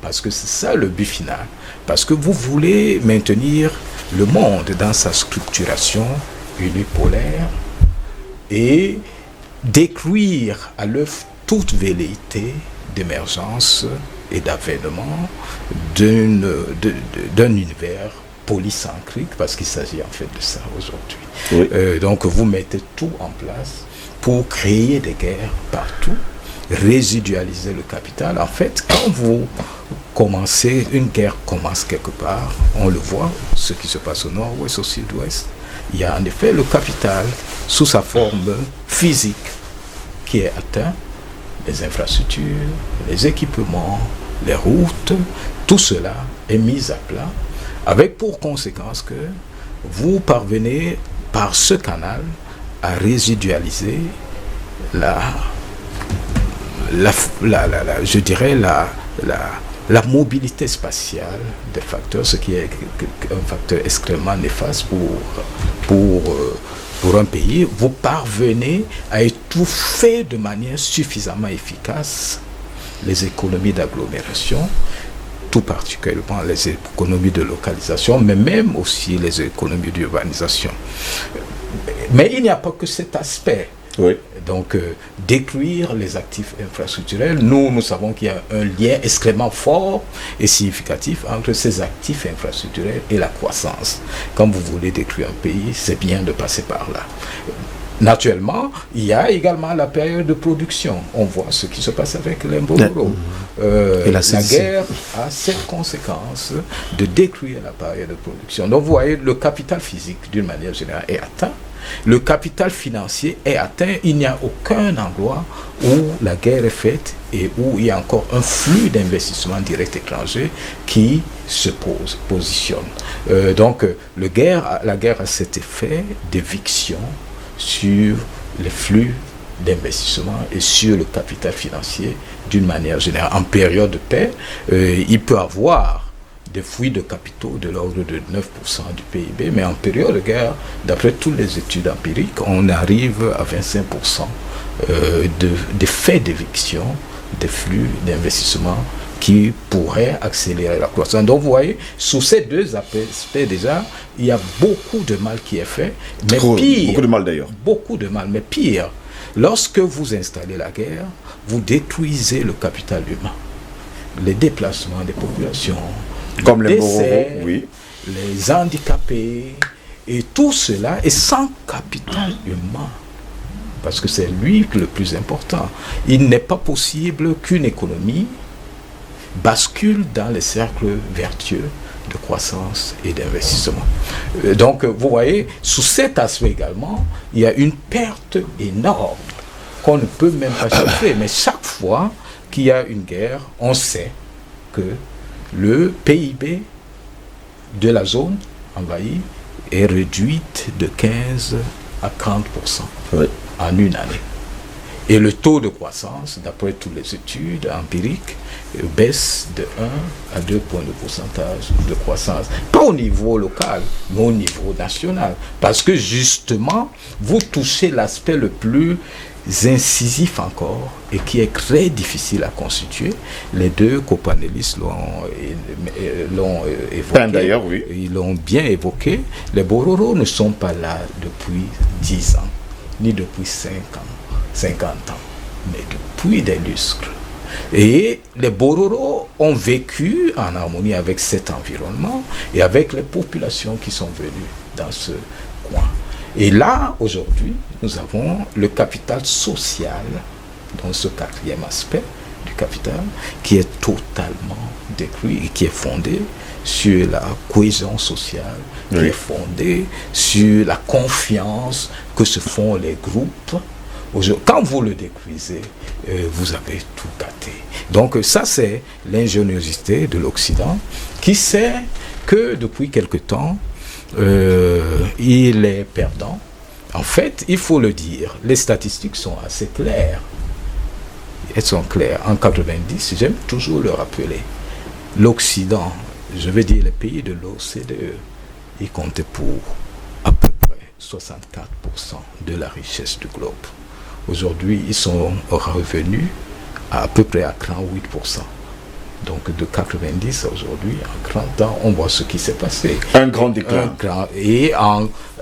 c'est ça le but final, parce que vous voulez maintenir le monde dans sa structuration unipolaire et détruire à l'œuvre toute velléité d'émergence et d'avènement d'un univers polycentrique, parce qu'il s'agit en fait de ça aujourd'hui. Oui. Donc vous mettez tout en place pour créer des guerres partout, résidualiser le capital. En fait, quand vous commencez, une guerre commence quelque part, on le voit, ce qui se passe au nord-ouest, au sud-ouest, il y a en effet le capital sous sa forme physique qui est atteint, les infrastructures, les équipements, les routes, tout cela est mis à plat, avec pour conséquence que vous parvenez par ce canal à résidualiser je dirais la mobilité spatiale des facteurs, ce qui est un facteur extrêmement néfaste pour un pays. Vous parvenez à étouffer de manière suffisamment efficace les économies d'agglomération, tout particulièrement les économies de localisation, mais même aussi les économies d'urbanisation. Mais il n'y a pas que cet aspect. Oui. Donc, détruire les actifs infrastructurels, nous savons qu'il y a un lien extrêmement fort et significatif entre ces actifs infrastructurels et la croissance. Quand vous voulez détruire un pays, c'est bien de passer par là. Naturellement, il y a également la période de production. On voit ce qui se passe avec l'Embororo. La guerre a cette conséquence de détruire la période de production. Donc, vous voyez, le capital physique, d'une manière générale, est atteint. Le capital financier est atteint. Il n'y a aucun endroit où la guerre est faite et où il y a encore un flux d'investissement direct étranger qui se positionne. Donc, la guerre a cet effet d'éviction sur les flux d'investissement et sur le capital financier d'une manière générale. En période de paix, il peut avoir des fuites de capitaux de l'ordre de 9% du PIB, mais en période de guerre, d'après toutes les études empiriques, on arrive à 25% d'effet d'éviction des flux d'investissement qui pourraient accélérer la croissance. Donc vous voyez, sous ces deux aspects déjà, il y a beaucoup de mal qui est fait, mais pire, beaucoup de mal d'ailleurs. Beaucoup de mal, mais pire, lorsque vous installez la guerre, vous détruisez le capital humain, les déplacements des populations, comme les décès, oui. les handicapés, et tout cela est sans capital humain. Parce que c'est lui le plus important. Il n'est pas possible qu'une économie bascule dans les cercles vertueux de croissance et d'investissement. Donc, vous voyez, sous cet aspect également, il y a une perte énorme qu'on ne peut même pas chiffrer. Mais chaque fois qu'il y a une guerre, on sait que le PIB de la zone envahie est réduit de 15 à 30% en une année. Et le taux de croissance, d'après toutes les études empiriques, baisse de 1 à 2 points de pourcentage de croissance. Pas au niveau local, mais au niveau national. Parce que justement, vous touchez l'aspect le plus incisif encore et qui est très difficile à constituer. Les deux copanélistes l'ont évoqué. D'ailleurs, oui. Ils l'ont bien évoqué. Les Bororo ne sont pas là depuis 10 ans, ni depuis 50 ans, mais depuis des lustres. Et les Bororo ont vécu en harmonie avec cet environnement et avec les populations qui sont venues dans ce coin. Et là, aujourd'hui, nous avons le capital social, dans ce quatrième aspect du capital, qui est totalement détruit et qui est fondé sur la cohésion sociale, qui est fondé sur la confiance que se font les groupes. Quand vous le détruisez, vous avez tout gâté. Donc ça, c'est l'ingéniosité de l'Occident qui sait que depuis quelque temps, il est perdant En fait, il faut le dire, les statistiques sont assez claires. Elles sont claires. En 90, j'aime toujours le rappeler, l'Occident, je veux dire les pays de l'OCDE, ils comptaient pour à peu près 64% de la richesse du globe. Aujourd'hui, ils sont revenus à peu près à 38%. Donc de 90 à aujourd'hui, en 30 ans, on voit ce qui s'est passé. Un grand déclin.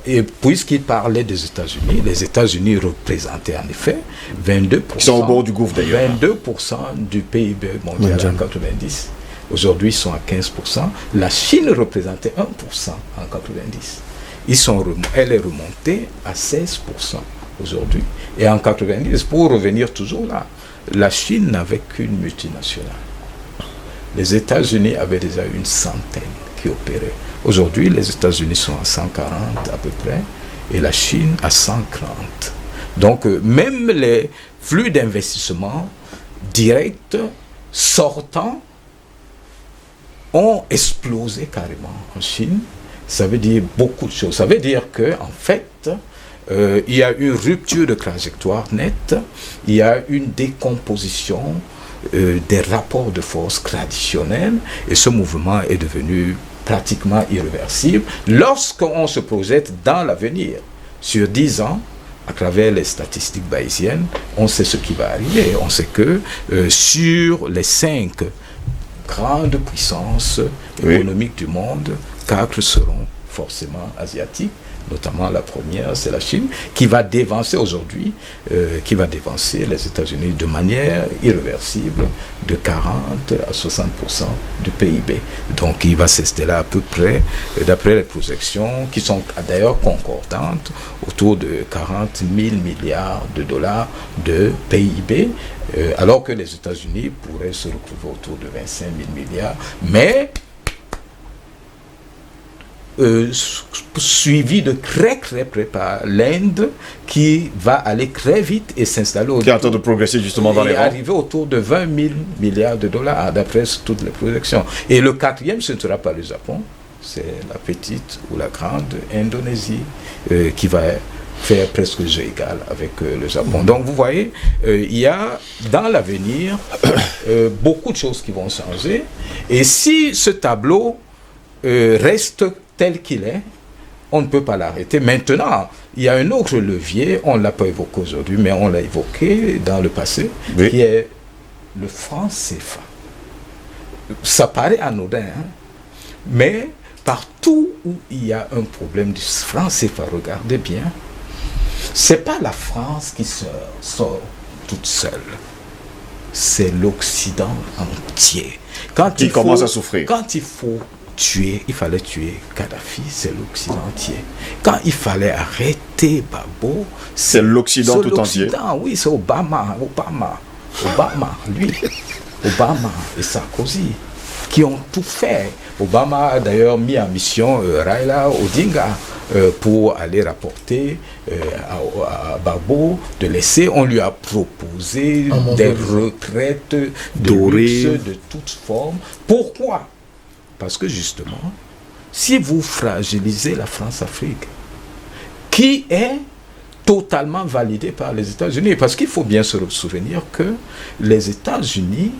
Et puisqu'il parlait des États-Unis, les États-Unis représentaient en effet 22%. Ils sont au bord du gouffre d'ailleurs. 22% du PIB mondial en 90. Aujourd'hui, ils sont à 15%. La Chine représentait 1% en 90. Elle est remontée à 16% aujourd'hui. Et en 90, pour revenir toujours là, la Chine n'avait qu'une multinationale. Les États-Unis avaient déjà une centaine qui opéraient. Aujourd'hui, les États-Unis sont à 140 à peu près et la Chine à 130. Donc, même les flux d'investissement directs sortants ont explosé carrément en Chine. Ça veut dire beaucoup de choses. Ça veut dire qu'en fait, il y a une rupture de trajectoire nette, il y a une décomposition des rapports de force traditionnels et ce mouvement est devenu pratiquement irréversible lorsqu'on se projette dans l'avenir. Sur 10 ans, à travers les statistiques bayésiennes, on sait ce qui va arriver. On sait que sur les 5 grandes puissances économiques du monde, 4 seront forcément asiatiques, notamment la première, c'est la Chine, qui va dévancer aujourd'hui, qui va dévancer les États-Unis de manière irréversible de 40 à 60% du PIB. Donc il va s'installer à peu près, d'après les projections, qui sont d'ailleurs concordantes, autour de 40 000 milliards de dollars de PIB, alors que les États-Unis pourraient se retrouver autour de 25 000 milliards, mais suivi de très près par l'Inde qui va aller très vite et s'installer qui est en train de progresser justement dans les rangs. Arriver autour de 20 000 milliards de dollars d'après toutes les projections. Et le quatrième, ce ne sera pas le Japon, c'est la petite ou la grande Indonésie qui va faire presque jeu égal avec le Japon. Donc vous voyez, il y a dans l'avenir beaucoup de choses qui vont changer. Et si ce tableau reste tel qu'il est, on ne peut pas l'arrêter. Maintenant, il y a un autre levier, on ne l'a pas évoqué aujourd'hui, mais on l'a évoqué dans le passé, qui est le franc CFA. Ça paraît anodin, hein? Mais partout où il y a un problème du franc CFA, regardez bien, c'est pas la France qui sort toute seule, c'est l'Occident entier. Qui commence à souffrir. Quand il fallait tuer Kadhafi, c'est l'Occident entier. Quand il fallait arrêter Gbagbo, c'est l'Occident tout entier. Oui, c'est Obama, Obama et Sarkozy qui ont tout fait. Obama a d'ailleurs mis en mission Raila Odinga pour aller rapporter à Gbagbo de laisser. On lui a proposé des retraites de luxe de toutes formes. Pourquoi ? Parce que justement, si vous fragilisez la France-Afrique, qui est totalement validée par les États-Unis, parce qu'il faut bien se souvenir que les États-Unis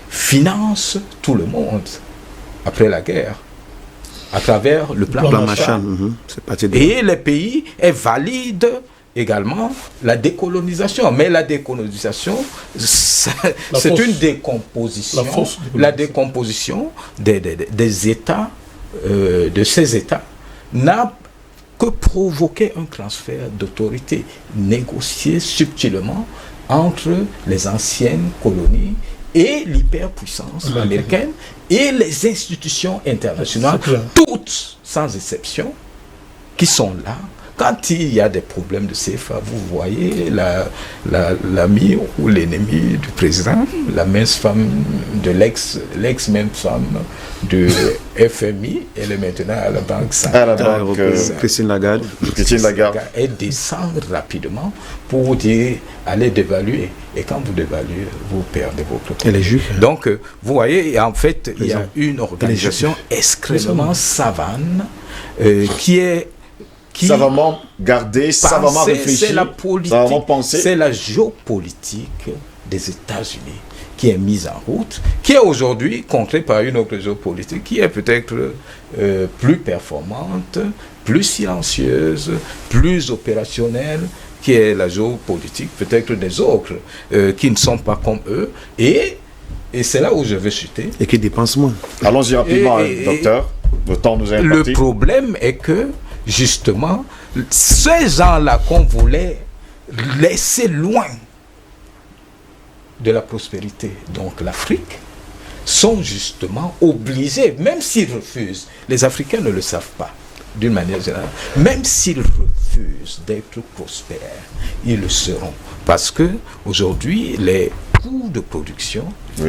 financent tout le monde après la guerre, à travers le plan Marshall. Et les pays valident également la décolonisation. Mais la décolonisation, c'est une décomposition. La décomposition des États, de ces États, n'a que provoqué un transfert d'autorité négocié subtilement entre les anciennes colonies et l'hyperpuissance américaine et les institutions internationales, toutes sans exception, qui sont là. Quand il y a des problèmes de CFA, vous voyez l'ami ou l'ennemi du président, la mince femme de l'ex-même femme de FMI, elle est maintenant à la Banque centrale. Christine Lagarde. Elle descend rapidement pour dire allez dévaluer. Et quand vous dévaluez, vous perdez votre compte. Elle est juive. Donc, vous voyez, en fait, il y a une organisation extrêmement savante qui est savamment garder, savamment réfléchir, c'est la politique, savamment penser. C'est la géopolitique des États-Unis qui est mise en route, qui est aujourd'hui contrée par une autre géopolitique qui est peut-être plus performante, plus silencieuse, plus opérationnelle, qui est la géopolitique peut-être des autres qui ne sont pas comme eux, et c'est là où je veux chuter. Et qui dépensent moins. Allons-y rapidement, docteur. Le temps nous est imparti. Le problème est que, justement, ces gens-là qu'on voulait laisser loin de la prospérité, donc l'Afrique, sont justement obligés, même s'ils refusent, les Africains ne le savent pas, d'une manière générale, même s'ils refusent d'être prospères, ils le seront. Parce que aujourd'hui, les coûts de production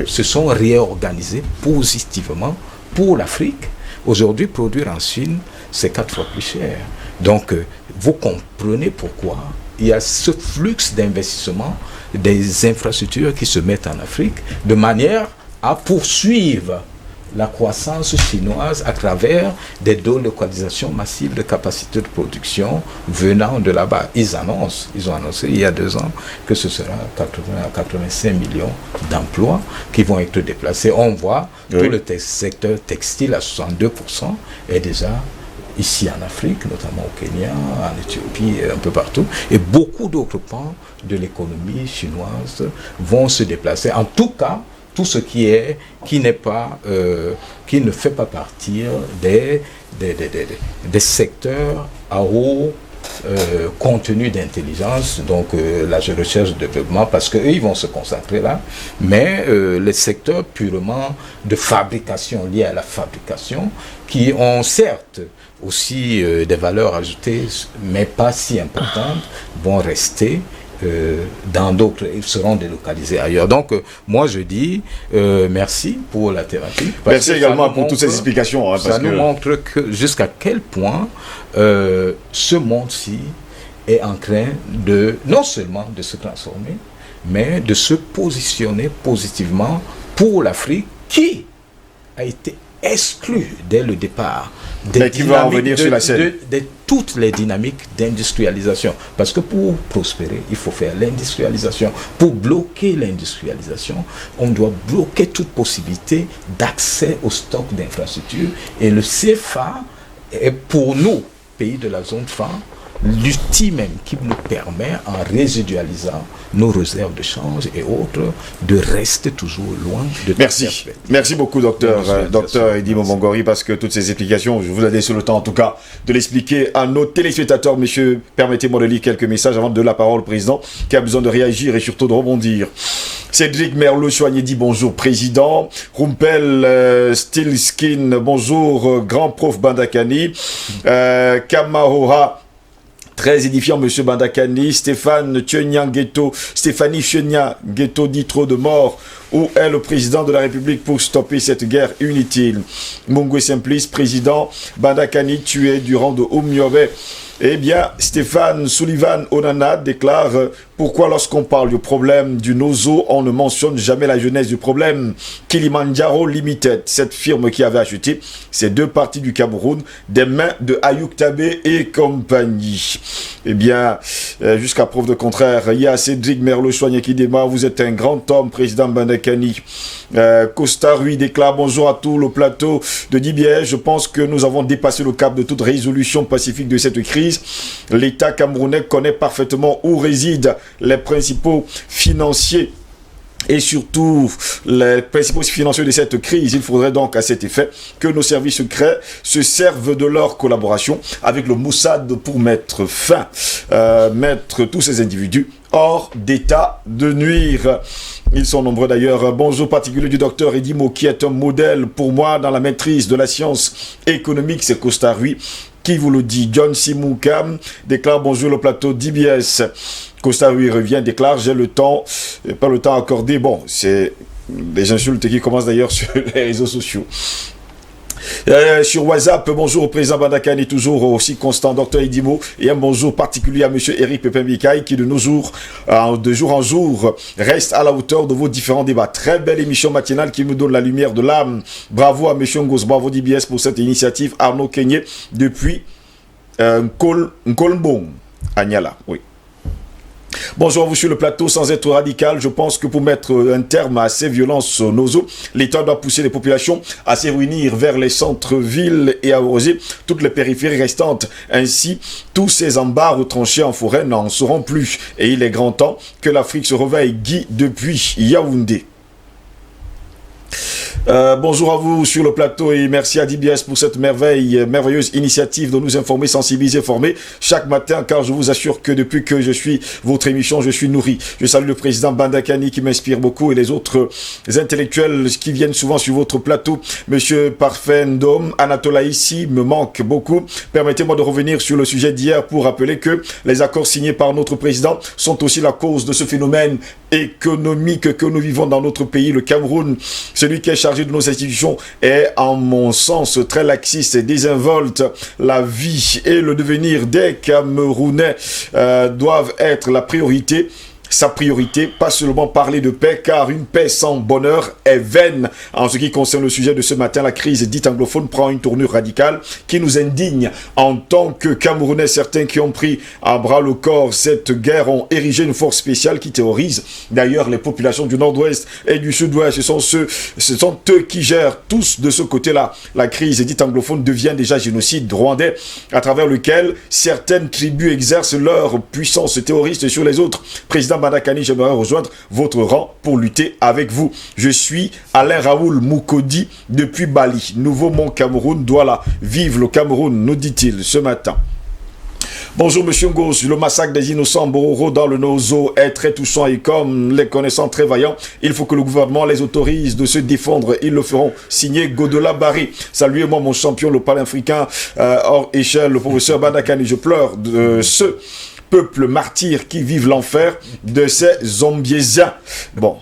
se sont réorganisés positivement pour l'Afrique. Aujourd'hui, produire en Chine, c'est 4 fois plus cher. Donc, vous comprenez pourquoi il y a ce flux d'investissement des infrastructures qui se mettent en Afrique de manière à poursuivre la croissance chinoise à travers des délocalisations massives de capacités de production venant de là-bas. Ils ont annoncé il y a 2 ans que ce sera 80 à 85 millions d'emplois qui vont être déplacés. On voit tout le secteur textile à 62% est déjà ici en Afrique, notamment au Kenya, en Éthiopie, un peu partout. Et beaucoup d'autres pans de l'économie chinoise vont se déplacer. En tout cas, tout ce qui n'est pas, qui ne fait pas partie des secteurs à haut contenu d'intelligence, donc la recherche et développement, parce qu'eux, ils vont se concentrer là, mais les secteurs purement de fabrication, liés à la fabrication, qui ont certes aussi des valeurs ajoutées, mais pas si importantes, vont rester dans d'autres, ils seront délocalisés ailleurs. Donc, moi, je dis merci pour la thématique. Merci également pour toutes ces explications. Ça nous montre jusqu'à quel point ce monde-ci est en train de, non seulement de se transformer, mais de se positionner positivement pour l'Afrique qui a été exclue dès le départ mais qui va en venir sur la scène. De toutes les dynamiques d'industrialisation. Parce que pour prospérer, il faut faire l'industrialisation. Pour bloquer l'industrialisation, on doit bloquer toute possibilité d'accès au stock d'infrastructures. Et le CFA est pour nous, pays de la zone franc, l'outil même qui nous permet, en résidualisant nos réserves de change et autres, de rester toujours loin de... Merci. Merci beaucoup, docteur Edimo Bongori, parce que toutes ces explications, je vous ai laissé le temps, en tout cas, de l'expliquer à nos téléspectateurs. Monsieur, permettez-moi de lire quelques messages avant de donner la parole au président, qui a besoin de réagir et surtout de rebondir. Cédric Merleau-Choigné dit bonjour, président. Rumpel Stilskin, bonjour, grand prof Bandakani. Kamahora, très édifiant, monsieur Bandakani. Stéphanie Chenya Ghetto dit trop de morts. Où est le président de la République pour stopper cette guerre inutile? Mungwe Simplice, président Bandakani tué durant de Oumiobe. Eh bien, Stéphane Sullivan Onana déclare pourquoi lorsqu'on parle du problème du Nozo, on ne mentionne jamais la jeunesse du problème. Kilimanjaro Limited, cette firme qui avait acheté ces 2 parties du Cameroun des mains de Ayouk Tabé et compagnie. Eh bien, jusqu'à preuve de contraire, il y a Cédric Merleau-Choigné qui démarre. Vous êtes un grand homme, président Bandakani. Costa Rui déclare bonjour à tout le plateau de Dibiès. Je pense que nous avons dépassé le cap de toute résolution pacifique de cette crise. L'État camerounais connaît parfaitement où résident les principaux financiers et surtout les principaux financiers de cette crise. Il faudrait donc à cet effet que nos services secrets se servent de leur collaboration avec le Mossad pour mettre fin, mettre tous ces individus hors d'état de nuire. Ils sont nombreux d'ailleurs. Bonjour particulier du docteur Edimo qui est un modèle pour moi dans la maîtrise de la science économique. C'est Costa Rui qui vous le dit. John Simoukam déclare bonjour le plateau d'IBS. Costa Rui revient, déclare j'ai le temps, pas le temps accordé. Bon, c'est des insultes qui commencent d'ailleurs sur les réseaux sociaux. Sur WhatsApp, bonjour au président Bandakani, toujours aussi constant, docteur Edimo, et un bonjour particulier à monsieur Eric Pépin Bikaï qui de nos jours, de jour en jour, reste à la hauteur de vos différents débats. Très belle émission matinale qui nous donne la lumière de l'âme. Bravo à monsieur Ngos, bravo d'IBS pour cette initiative. Arnaud Kenyé depuis Nkolmbong Agnala, oui. Bonjour à vous sur le plateau. Sans être radical, je pense que pour mettre un terme à ces violences nozo, l'État doit pousser les populations à se réunir vers les centres-villes et arroser toutes les périphéries restantes. Ainsi, tous ces embars retranchés en forêt n'en seront plus. Et il est grand temps que l'Afrique se réveille. Guy depuis Yaoundé. Bonjour à vous sur le plateau et merci à DBS pour cette merveilleuse initiative de nous informer, sensibiliser, former chaque matin, car je vous assure que depuis que je suis votre émission, je suis nourri. Je salue le président Bandakani qui m'inspire beaucoup et les autres intellectuels qui viennent souvent sur votre plateau. Monsieur Parfait Ndom, Anatola ici me manque beaucoup. Permettez-moi de revenir sur le sujet d'hier pour rappeler que les accords signés par notre président sont aussi la cause de ce phénomène économique que nous vivons dans notre pays, le Cameroun. Celui qui est chargé de nos institutions est, en mon sens, très laxiste et désinvolte. La vie et le devenir des Camerounais doivent être la priorité. Sa priorité, pas seulement parler de paix, car une paix sans bonheur est vaine. En ce qui concerne le sujet de ce matin, la crise dite anglophone prend une tournure radicale qui nous indigne. En tant que Camerounais, certains qui ont pris à bras le corps cette guerre ont érigé une force spéciale qui terrorise d'ailleurs les populations du nord-ouest et du sud-ouest. Ce sont eux qui gèrent tous de ce côté-là. La crise dite anglophone devient déjà génocide rwandais, à travers lequel certaines tribus exercent leur puissance terroriste sur les autres. Président Bandakani, j'aimerais rejoindre votre rang pour lutter avec vous. Je suis Alain Raoul Moukodi depuis Bali. Nouveau Mont Cameroun, Douala. Vive le Cameroun, nous dit-il ce matin. Bonjour Monsieur Ngos, le massacre des innocents Bororo dans le Nozo est très touchant et comme les connaissants très vaillants, il faut que le gouvernement les autorise de se défendre. Ils le feront. Signé Godola Barry. Saluez-moi mon champion, le panafricain hors échelle, le professeur Bandakani. Je pleure de ce peuple martyr qui vivent l'enfer de ces zombiesiens. Bon,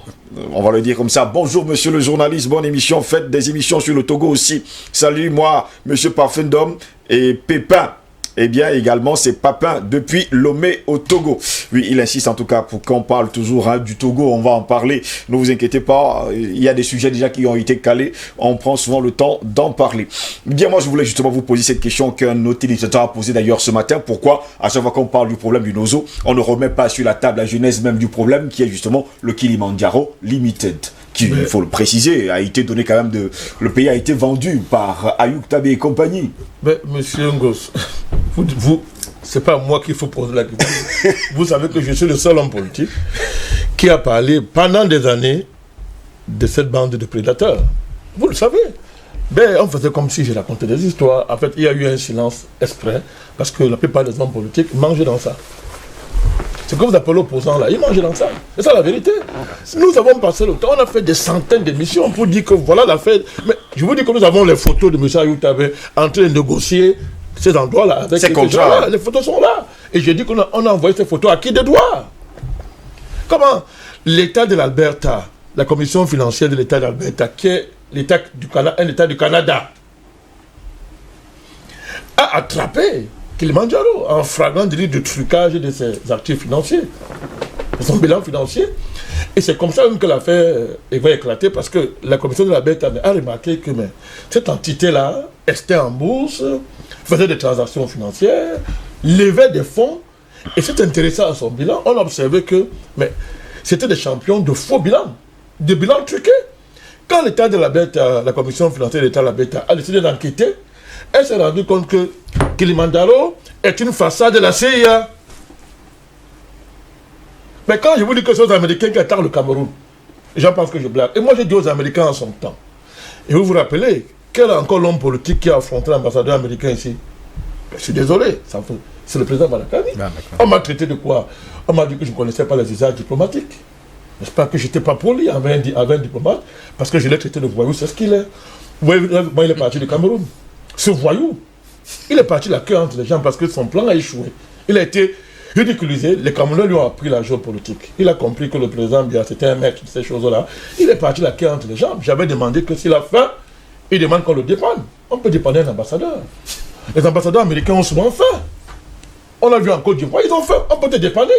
on va le dire comme ça. Bonjour monsieur le journaliste, bonne émission. Faites des émissions sur le Togo aussi. Salut moi, monsieur Parfendom et Pépin. Eh bien, également, c'est Papin depuis Lomé au Togo. Oui, il insiste en tout cas pour qu'on parle toujours du Togo. On va en parler. Ne vous inquiétez pas. Il y a des sujets déjà qui ont été calés. On prend souvent le temps d'en parler. Bien, moi, je voulais justement vous poser cette question qu'un utilisateur a posée d'ailleurs ce matin. Pourquoi, à chaque fois qu'on parle du problème du Nozo, on ne remet pas sur la table la genèse même du problème qui est justement le Kilimandjaro Limited, qui, il faut le préciser, a été donné quand même le pays a été vendu par Ayoub Tabé et compagnie. Mais, monsieur Ngos, vous c'est pas moi qu'il faut poser la question. Vous savez que je suis le seul homme politique qui a parlé pendant des années de cette bande de prédateurs. Vous le savez. Ben, on faisait comme si je racontais des histoires. En fait, il y a eu un silence exprès parce que la plupart des hommes politiques mangeaient dans ça. Ce que vous appelez opposants là, ils mangent dans ça. C'est ça la vérité. Nous avons passé le temps, on a fait des centaines d'émissions pour dire que voilà la fête. Mais je vous dis que nous avons les photos de M. Ayoub Tabé en train de négocier ces endroits-là. C'est comme ça. Les photos sont là. Et je dis qu'on a envoyé ces photos à qui de droit. Comment l'État de l'Alberta, la commission financière de l'État d'Alberta, qui est un État du Canada, a attrapé Kilimandjaro en flagrant délit de trucage de ses actifs financiers, de son bilan financier. Et c'est comme ça même que l'affaire va éclater parce que la commission de la bête a remarqué que cette entité-là était en bourse, faisait des transactions financières, levait des fonds et s'est intéressé à son bilan. On a observé que c'était des champions de faux bilans, de bilans truqués. Quand l'État de la bête, la commission financière de l'État de la bête a décidé d'enquêter, elle s'est rendue compte que Kilimandjaro est une façade de la CIA. Mais quand je vous dis que c'est aux Américains qui attaquent le Cameroun, les gens pensent que je blague. Et moi, j'ai dit aux Américains en son temps. Et vous vous rappelez, quel est encore l'homme politique qui a affronté l'ambassadeur américain ici? Je suis désolé, c'est le président Bandakani. On m'a traité de quoi? On m'a dit que je ne connaissais pas les usages diplomatiques. J'espère que je n'étais pas poli avec un diplomate, parce que je l'ai traité de voyou, c'est ce qu'il est. Vous voyez, moi, il est parti du Cameroun. Ce voyou, il est parti la queue entre les gens parce que son plan a échoué. Il a été ridiculisé. Les Camerounais lui ont appris la géopolitique. Il a compris que le président Biya, c'était un mec de ces choses-là. Il est parti la queue entre les gens. J'avais demandé que s'il a faim, il demande qu'on le dépanne. On peut dépanner un ambassadeur. Les ambassadeurs américains ont souvent faim. On a vu en Côte d'Ivoire, ils ont faim. On peut te dépanner.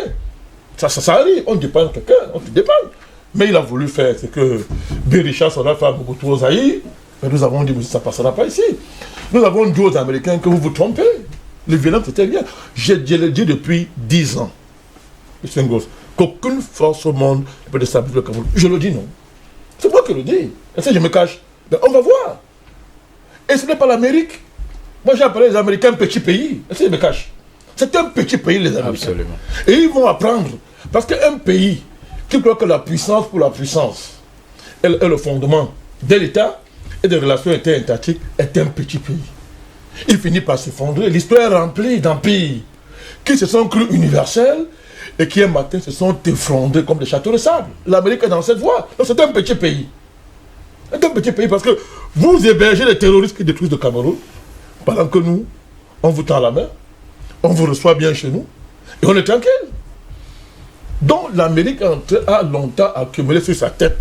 Ça arrive. On dépanne quelqu'un, on te dépanne. Mais il a voulu faire ce que Berisha, son femme, Mobutu au Zaïre. Mais nous avons dit que ça ne passera pas ici. Nous avons dit aux Américains que vous vous trompez. Le Vietnam, c'était rien. Je le dis depuis 10 ans, M. Ngoz, qu'aucune force au monde ne peut déstabiliser le Cameroun. Je le dis, non. C'est moi qui le dis. Et si je me cache, ben on va voir. Et ce n'est pas l'Amérique. Moi, j'ai appelé les Américains un petit pays. Et si je me cache, c'est un petit pays, les Américains. Absolument. Et ils vont apprendre. Parce qu'un pays qui croit que la puissance pour la puissance est le fondement de l'État et des relations interétatiques est un petit pays. Il finit par s'effondrer. L'histoire est remplie d'empires qui se sont crus universels et qui un matin se sont effondrés comme des châteaux de sable. L'Amérique est dans cette voie. Donc c'est un petit pays. C'est un petit pays parce que vous hébergez les terroristes qui détruisent le Cameroun pendant que nous, on vous tend la main, on vous reçoit bien chez nous et on est tranquille. Donc l'Amérique a longtemps accumulé sur sa tête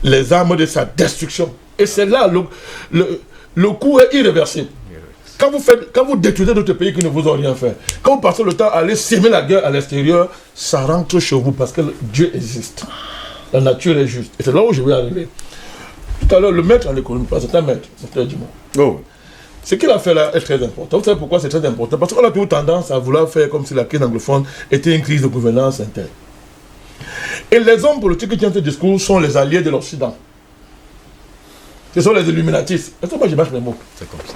les armes de sa destruction. Et c'est là le coup est irréversible. Quand vous détruisez d'autres pays qui ne vous ont rien fait, quand vous passez le temps à aller s'aimer la guerre à l'extérieur, ça rentre chez vous parce que Dieu existe. La nature est juste. Et c'est là où je vais arriver. Tout à l'heure, le maître en économie, c'est un maître, c'est du monde. Oh. Ce qu'il a fait là est très important. Vous savez pourquoi c'est très important? Parce qu'on a toujours tendance à vouloir faire comme si la crise anglophone était une crise de gouvernance interne. Et les hommes politiques qui tiennent ce discours sont les alliés de l'Occident. Ce sont les illuminatistes. Et ça, moi, je mâche mes mots. C'est comme ça.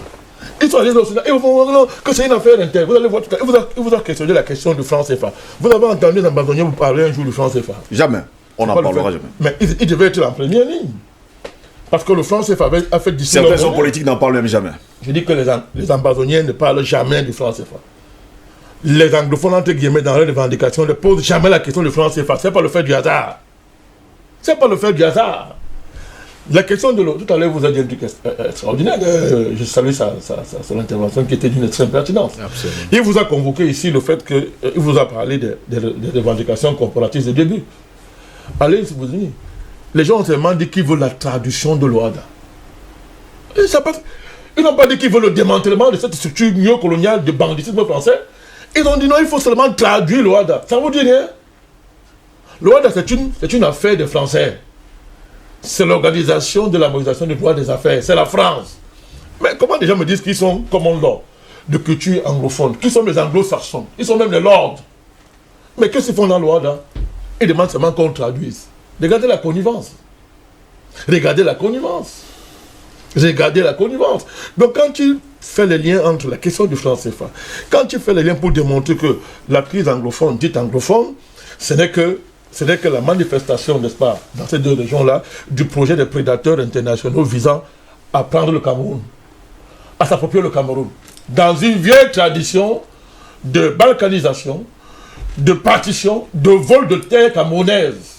Ils sont alliés de l'Occident. Et vous voyez que c'est une affaire interne. Vous allez voir tout à l'heure. Il vous a questionné la question du franc CFA. Vous avez entendu les ambassadeurs vous parler un jour du franc CFA? Jamais. On n'en parlera jamais. Mais il devait être en première ligne. Parce que le franc CFA a fait d'ici. Certains hommes politiques n'en parlent même jamais. Je dis que les ambassadeurs ne parlent jamais du franc CFA. Les anglophones, entre guillemets, dans leurs revendications, ne posent jamais la question du franc CFA. Ce n'est pas le fait du hasard. C'est pas le fait du hasard. La question de l'eau, tout à l'heure, vous avez dit un truc extraordinaire. Je salue son intervention qui était d'une extrême pertinence. Absolument. Il vous a convoqué ici le fait qu'il vous a parlé des revendications corporatistes de début. Allez, si vous dites. Les gens ont seulement dit qu'ils veulent la traduction de l'OADA. Ils n'ont pas dit qu'ils veulent le démantèlement de cette structure néocoloniale de banditisme français. Ils ont dit non, il faut seulement traduire l'OADA. Ça vous dit rien? L'OADA, c'est une affaire des Français. C'est l'organisation de la mobilisation du droit des affaires. C'est la France. Mais comment les gens me disent qu'ils sont common law de culture anglophone, qu'ils sont les anglo-saxons, ils sont même les lords. Mais qu'est-ce qu'ils font dans l'OADA? Ils demandent seulement qu'on traduise. Regardez la connivence. Regardez la connivence. Regardez la connivence. Donc quand tu fais les liens entre la question du franc CFA, quand tu fais les liens pour démontrer que la crise anglophone, dite anglophone, ce n'est que la manifestation, n'est-ce pas, dans ces deux régions-là, du projet des prédateurs internationaux visant à prendre le Cameroun, à s'approprier le Cameroun, dans une vieille tradition de balkanisation, de partition, de vol de terre camerounaise.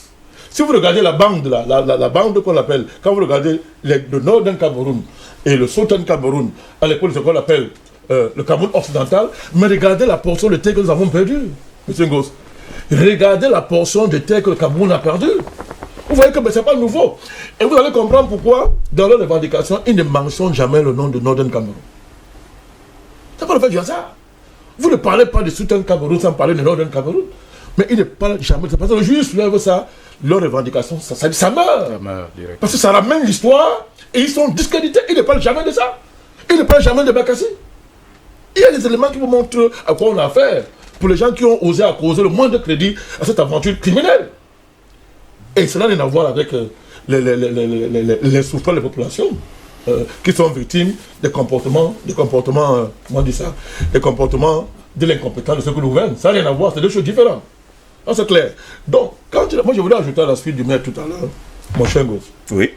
Si vous regardez la bande, la bande qu'on appelle, quand vous regardez le Northern Cameroun et le Southern Cameroun, à l'époque, ce qu'on appelle le Cameroun occidental, mais regardez la portion de terre que nous avons perdue, M. Ngoz. Regardez la portion de terre que le Cameroun a perdue. Vous voyez que ce n'est pas nouveau. Et vous allez comprendre pourquoi, dans leurs revendications, ils ne mentionnent jamais le nom de Northern Cameroun. Ce n'est pas le fait du hasard. Vous ne parlez pas de Southern Cameroun sans parler de Northern Cameroun. Mais ils ne parlent jamais. C'est parce que le juge soulève ça, leurs revendications, ça meurt. Ça meurt direct. Parce que ça ramène l'histoire et ils sont discrédités. Ils ne parlent jamais de ça. Ils ne parlent jamais de Bakassi. Il y a des éléments qui vous montrent à quoi on a affaire. Pour les gens qui ont osé accorder le moins de crédit à cette aventure criminelle. Et cela n'a rien à voir avec les souffrances des populations qui sont victimes des comportements, comment on dit ça, des comportements de l'incompétence de ceux qui nous gouvernent. Ça n'a rien à voir, c'est deux choses différentes. Ah, c'est clair. Donc, moi je voulais ajouter à la suite du maître tout à l'heure, mon cher Ngoz. Oui.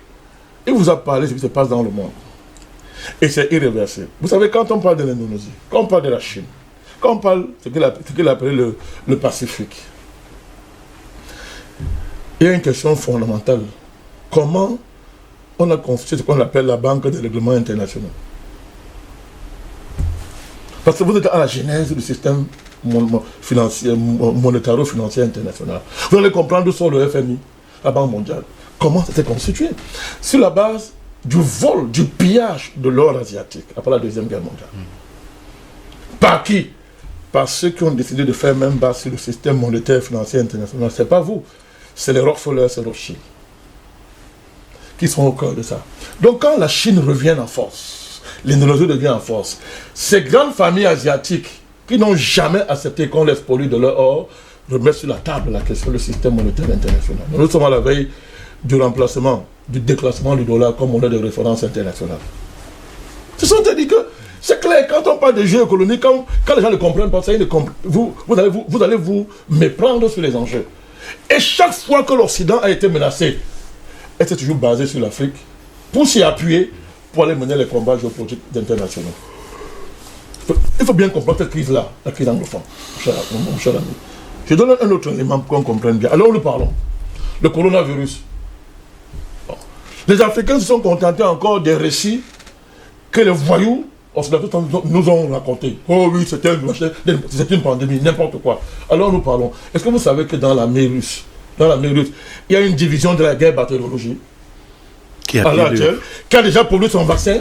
Il vous a parlé de ce qui se passe dans le monde. Et c'est irréversible. Vous savez, quand on parle de l'Indonésie, quand on parle de la Chine, quand on parle de ce qu'il a appelé le Pacifique, il y a une question fondamentale. Comment on a constitué ce qu'on appelle la Banque des règlements internationaux? Parce que vous êtes à la genèse du système monétaro-financier international. Vous allez comprendre d'où sort le FMI, la Banque mondiale. Comment ça s'est constitué? Sur la base du vol, du pillage de l'or asiatique après la Deuxième Guerre mondiale. Par qui? Par ceux qui ont décidé de faire même base sur le système monétaire financier international. Ce n'est pas vous. C'est les Rockefeller, c'est Rothschild qui sont au cœur de ça. Donc quand la Chine revient en force, l'Indonésie devient en force, ces grandes familles asiatiques qui n'ont jamais accepté qu'on les spolie de leur or, remettent sur la table la question du système monétaire international. Nous sommes à la veille du remplacement, du déclassement du dollar comme monnaie de référence internationale. Ce sont dit que c'est clair, quand on parle de géoéconomie, quand les gens ne comprennent pas ça, vous allez vous méprendre sur les enjeux. Et chaque fois que l'Occident a été menacé, elle s'est toujours basée sur l'Afrique pour s'y appuyer pour aller mener les combats géopolitiques internationaux. Il faut bien comprendre cette crise-là, la crise anglophone, mon cher ami. Je donne un autre élément pour qu'on comprenne bien. Alors nous parlons. Le coronavirus. Bon. Les Africains se sont contentés encore des récits que les voyous occidentaux nous ont racontés. Oh oui, c'était une pandémie, n'importe quoi. Alors nous parlons. Est-ce que vous savez que dans la mer russe, il y a une division de la guerre bactériologique qui a déjà produit son vaccin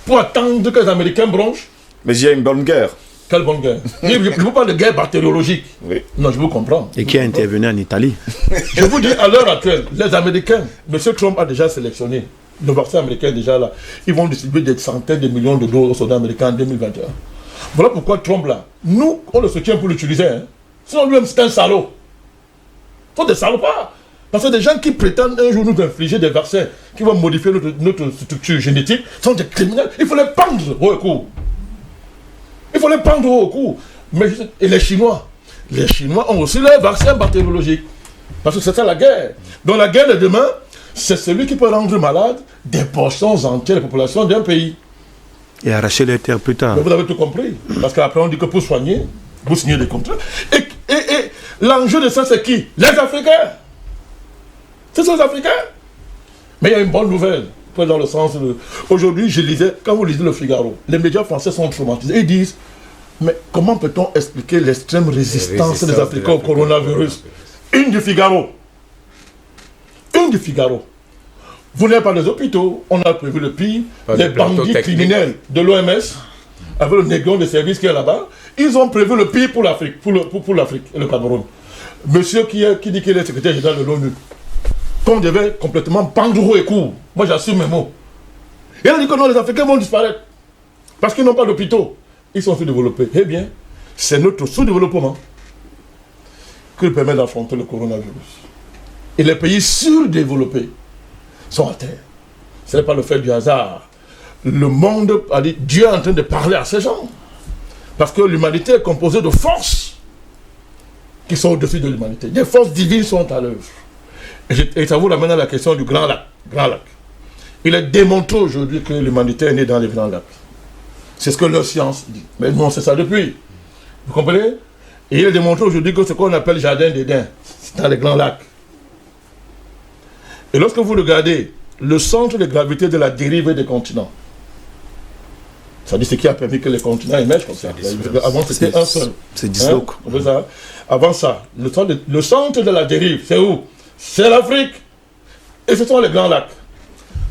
pour attendre que les Américains bronchent. Mais il y a une bonne guerre. Quelle bonne guerre? Je vous parle de guerre bactériologique. Oui. Non, je vous comprends. Et qui a intervenu en Italie. Je vous dis, à l'heure actuelle, les Américains, M. Trump a déjà sélectionné. Le vaccin américain est déjà là. Ils vont distribuer des centaines de millions de doses aux soldats américains en 2021. Voilà pourquoi Trump, là, nous, on le soutient pour l'utiliser. Hein. Sinon, lui-même, c'est un salaud. Ce sont des salopards. Parce que des gens qui prétendent un jour nous infliger des vaccins qui vont modifier notre structure génétique sont des criminels. Il faut les pendre au cou. Il faut les pendre au cou. Et les Chinois ont aussi leurs vaccins bactériologiques. Parce que c'est ça la guerre. Donc la guerre de demain, c'est celui qui peut rendre malade des portions entières de la population d'un pays. Et arracher les terres plus tard. Mais vous avez tout compris. Parce qu'après on dit que pour soigner, vous signez des contrats. Et l'enjeu de ça, c'est qui? Les Africains. C'est ça les Africains. Mais il y a une bonne nouvelle. Dans le sens de... Aujourd'hui, je lisais, quand vous lisez le Figaro, les médias français sont traumatisés. Ils disent, mais comment peut-on expliquer l'extrême résistance des Africains au coronavirus? Une du Figaro. Vous n'avez pas les hôpitaux. On a prévu le pire. Les bandits criminels de l'OMS, avec le négon de service qui est là-bas, ils ont prévu le pire pour l'Afrique, pour l'Afrique et le Cameroun. Monsieur qui dit qu'il est secrétaire général de l'ONU, qu'on devait complètement pendre et court. Moi, j'assume mes mots. Et on a dit que non, les Africains vont disparaître. Parce qu'ils n'ont pas d'hôpitaux. Ils sont sous-développés. Eh bien, c'est notre sous-développement qui nous permet d'affronter le coronavirus. Et les pays surdéveloppés sont à terre. Ce n'est pas le fait du hasard. Le monde a dit, Dieu est en train de parler à ces gens. Parce que l'humanité est composée de forces qui sont au-dessus de l'humanité. Des forces divines sont à l'œuvre. Et ça vous ramène à la question du Grand Lac. Il est démontré aujourd'hui que l'humanité est née dans les Grands Lacs. C'est ce que leur science dit. Mais non, c'est ça depuis. Vous comprenez? Et il est démontré aujourd'hui que ce qu'on appelle jardin d'Éden, c'est dans les Grands Lacs. Et lorsque vous regardez le centre de gravité de la dérive des continents, ça dit ce qui a permis que les continents émergent comme ça. Avant, c'était un seul. C'est disloque. Hein? Avant ça, le centre de la dérive, c'est où? C'est l'Afrique. Et ce sont les Grands Lacs.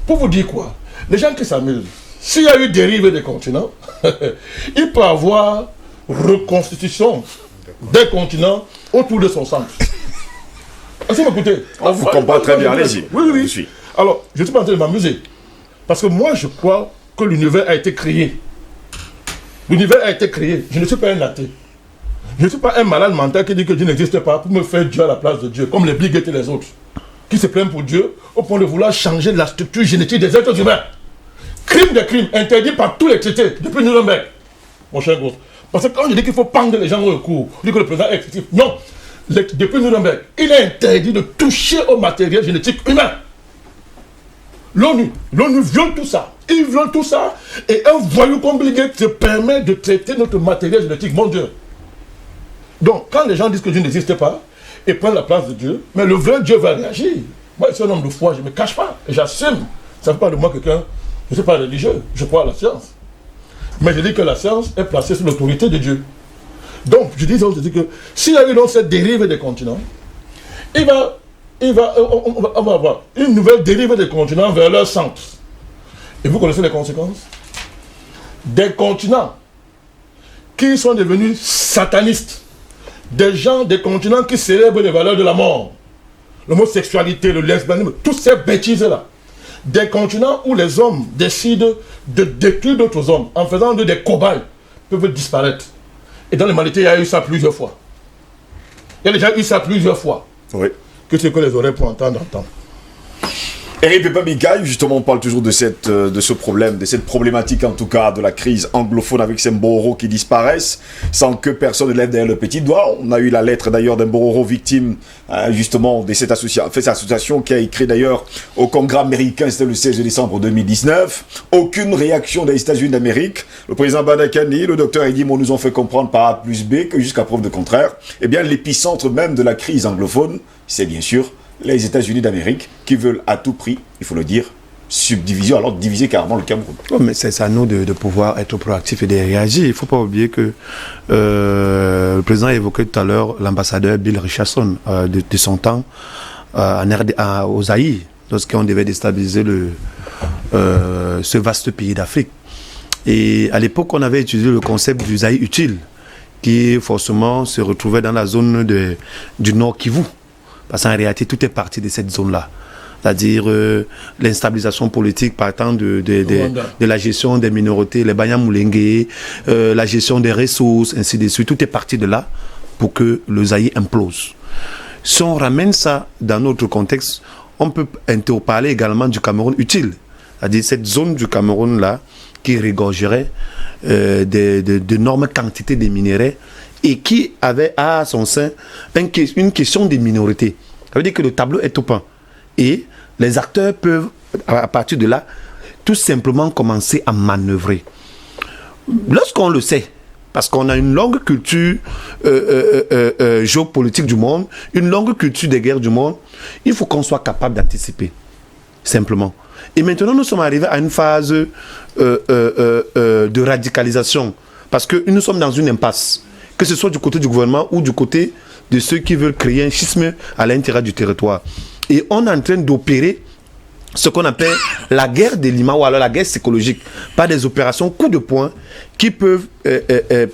Pour vous dire quoi? Les gens qui s'amusent, s'il y a eu dérive des continents, il peut y avoir reconstitution des continents autour de son centre. Est-ce que vous m'écoutez? On vous comprend très bien, allez-y. Oui. Alors, je ne suis pas en train de m'amuser. Parce que moi, je crois que l'univers a été créé. L'univers a été créé. Je ne suis pas un athée. Je ne suis pas un malade mental qui dit que Dieu n'existe pas pour me faire Dieu à la place de Dieu, comme les Bill Gates et les autres, qui se plaignent pour Dieu au point de vouloir changer la structure génétique des êtres humains. Crime de crime, interdit par tous les traités, depuis Nuremberg, mon cher Gauss. Parce que quand je dis qu'il faut pendre les gens au cours, je dis que le président est excessif. Non, depuis Nuremberg, il est interdit de toucher au matériel génétique humain. L'ONU viole tout ça. Ils violent tout ça. Et un voyou comme Bill Gates se permet de traiter notre matériel génétique, mon Dieu. Donc, quand les gens disent que Dieu n'existe pas, et prennent la place de Dieu, mais le vrai Dieu va réagir. Moi, je suis un homme de foi, je ne me cache pas, et j'assume. Ça ne fait pas de moi quelqu'un, je ne suis pas religieux, je crois à la science. Mais je dis que la science est placée sous l'autorité de Dieu. Donc, je dis que s'il y a eu donc cette dérive des continents, on va avoir une nouvelle dérive des continents vers leur centre. Et vous connaissez les conséquences? Des continents qui sont devenus satanistes, des continents qui célèbrent les valeurs de la mort, l'homosexualité, le lesbianisme, toutes ces bêtises-là. Des continents où les hommes décident de détruire d'autres hommes en faisant d'eux des cobayes, peuvent disparaître. Et dans les Malités, il y a eu ça plusieurs fois. Il y a déjà eu ça plusieurs fois. Oui. Que ce que les oreilles pour entendre. Eric Pepamika, justement, on parle toujours de ce problème, de cette problématique en tout cas, de la crise anglophone avec ces Mbororo qui disparaissent sans que personne ne lève derrière le petit doigt. On a eu la lettre d'ailleurs d'un Mbororo victime justement de cette association qui a écrit d'ailleurs au Congrès américain, c'était le 16 décembre 2019. Aucune réaction des États-Unis d'Amérique. Le président Badakani, le docteur Edimo nous ont fait comprendre par A plus B que jusqu'à preuve de contraire, eh bien l'épicentre même de la crise anglophone, c'est bien sûr les États-Unis d'Amérique qui veulent à tout prix, il faut le dire, subdiviser, alors diviser carrément le Cameroun. Oh, mais c'est à nous de pouvoir être proactifs et de réagir. Il ne faut pas oublier que le président a évoqué tout à l'heure l'ambassadeur Bill Richardson de son temps au Zaïre, lorsqu'on devait déstabiliser ce vaste pays d'Afrique. Et à l'époque, on avait utilisé le concept du Zaïre utile, qui forcément se retrouvait dans la zone du Nord Kivu. Parce qu'en réalité, tout est parti de cette zone-là. C'est-à-dire l'instabilisation politique partant de la gestion des minorités, les Banyamulenge, la gestion des ressources, ainsi de suite. Tout est parti de là pour que le Zaïre implose. Si on ramène ça dans notre contexte, on peut parler également du Cameroun utile. C'est-à-dire cette zone du Cameroun-là qui régorgerait d'énormes quantités de minéraux et qui avait à son sein une question des minorités. Ça veut dire que le tableau est tout peint. Et les acteurs peuvent, à partir de là, tout simplement commencer à manœuvrer. Lorsqu'on le sait, parce qu'on a une longue culture géopolitique du monde, une longue culture des guerres du monde, il faut qu'on soit capable d'anticiper, simplement. Et maintenant, nous sommes arrivés à une phase de radicalisation, parce que nous sommes dans une impasse. Que ce soit du côté du gouvernement ou du côté de ceux qui veulent créer un schisme à l'intérieur du territoire. Et on est en train d'opérer ce qu'on appelle la guerre de Lima, ou alors la guerre psychologique, par des opérations coup de poing qui peuvent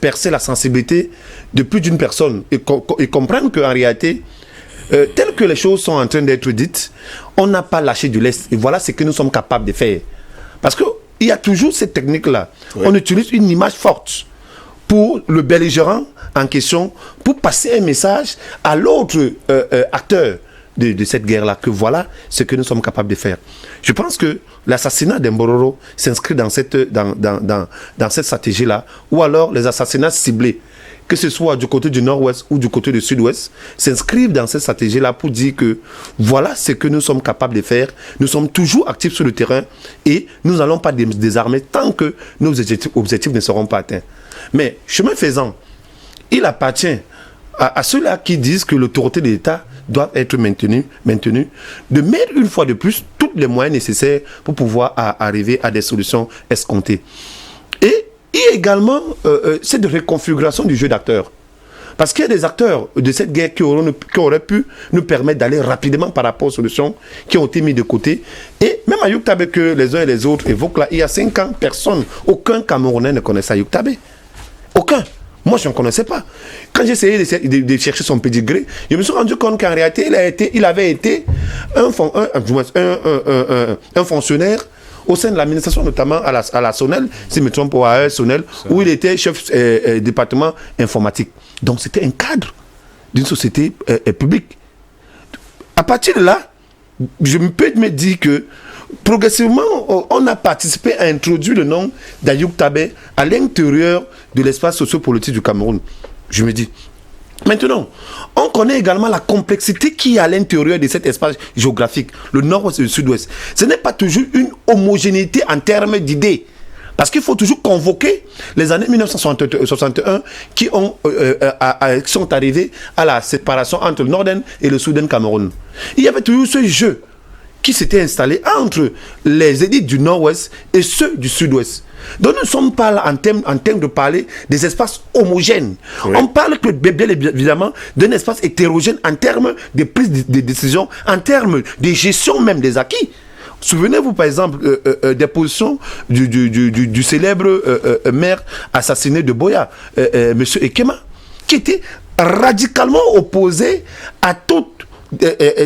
percer la sensibilité de plus d'une personne et comprendre qu'en réalité, telles que les choses sont en train d'être dites, on n'a pas lâché du lest. Et voilà ce que nous sommes capables de faire. Parce qu'il y a toujours cette technique-là. Oui. On utilise une image forte pour le belligérant en question, pour passer un message à l'autre acteur de cette guerre-là, que voilà ce que nous sommes capables de faire. Je pense que l'assassinat d'Mbororo s'inscrit dans cette stratégie-là, ou alors les assassinats ciblés, que ce soit du côté du nord-ouest ou du côté du sud-ouest, s'inscrivent dans cette stratégie-là pour dire que voilà ce que nous sommes capables de faire. Nous sommes toujours actifs sur le terrain et nous n'allons pas désarmer tant que nos objectifs ne seront pas atteints. Mais chemin faisant, il appartient à ceux-là qui disent que l'autorité de l'État doit être maintenue, de mettre une fois de plus tous les moyens nécessaires pour pouvoir arriver à des solutions escomptées. Et il y a également cette reconfiguration du jeu d'acteurs. Parce qu'il y a des acteurs de cette guerre qui auraient pu nous permettre d'aller rapidement par rapport aux solutions qui ont été mises de côté. Et même à Youktabé, que les uns et les autres évoquent là, il y a 5 ans, aucun Camerounais ne connaissait Youktabé. Aucun. Moi, je ne connaissais pas. Quand j'ai essayé de chercher son pédigré, je me suis rendu compte qu'en réalité, il avait été un fonctionnaire au sein de l'administration, notamment à la SONEL, si je me trompe pas, à SONEL, où il était chef département informatique. Donc, c'était un cadre d'une société publique. À partir de là, je peux me dire que progressivement, on a participé à introduire le nom d'Ayoub Tabé à l'intérieur de l'espace sociopolitique du Cameroun. Je me dis, maintenant, on connaît également la complexité qui est à l'intérieur de cet espace géographique, le nord-ouest et le sud-ouest. Ce n'est pas toujours une homogénéité en termes d'idées. Parce qu'il faut toujours convoquer les années 1961 qui sont arrivées à la séparation entre le Nord-Est et le Sud-Est Cameroun. Il y avait toujours ce jeu qui s'était installé entre les élites du Nord-Ouest et ceux du Sud-Ouest. Donc nous ne sommes pas là en termes de parler des espaces homogènes. Oui. On parle que bien évidemment d'un espace hétérogène en termes de prise de décision, en termes de gestion même des acquis. Souvenez-vous par exemple des positions du célèbre maire assassiné de Boya, M. Ekema, qui était radicalement opposé à toute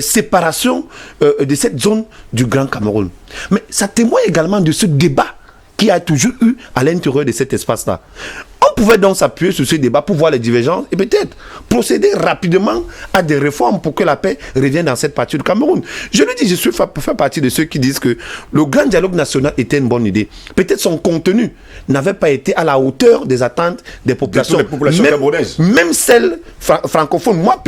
séparation de cette zone du Grand Cameroun. Mais ça témoigne également de ce débat qui a toujours eu à l'intérieur de cet espace-là. On pouvait donc s'appuyer sur ce débat pour voir les divergences et peut-être procéder rapidement à des réformes pour que la paix revienne dans cette partie du Cameroun. Je le dis, je fais partie de ceux qui disent que le grand dialogue national était une bonne idée. Peut-être son contenu n'avait pas été à la hauteur des attentes des populations, camerounaises. Même celles francophones, moi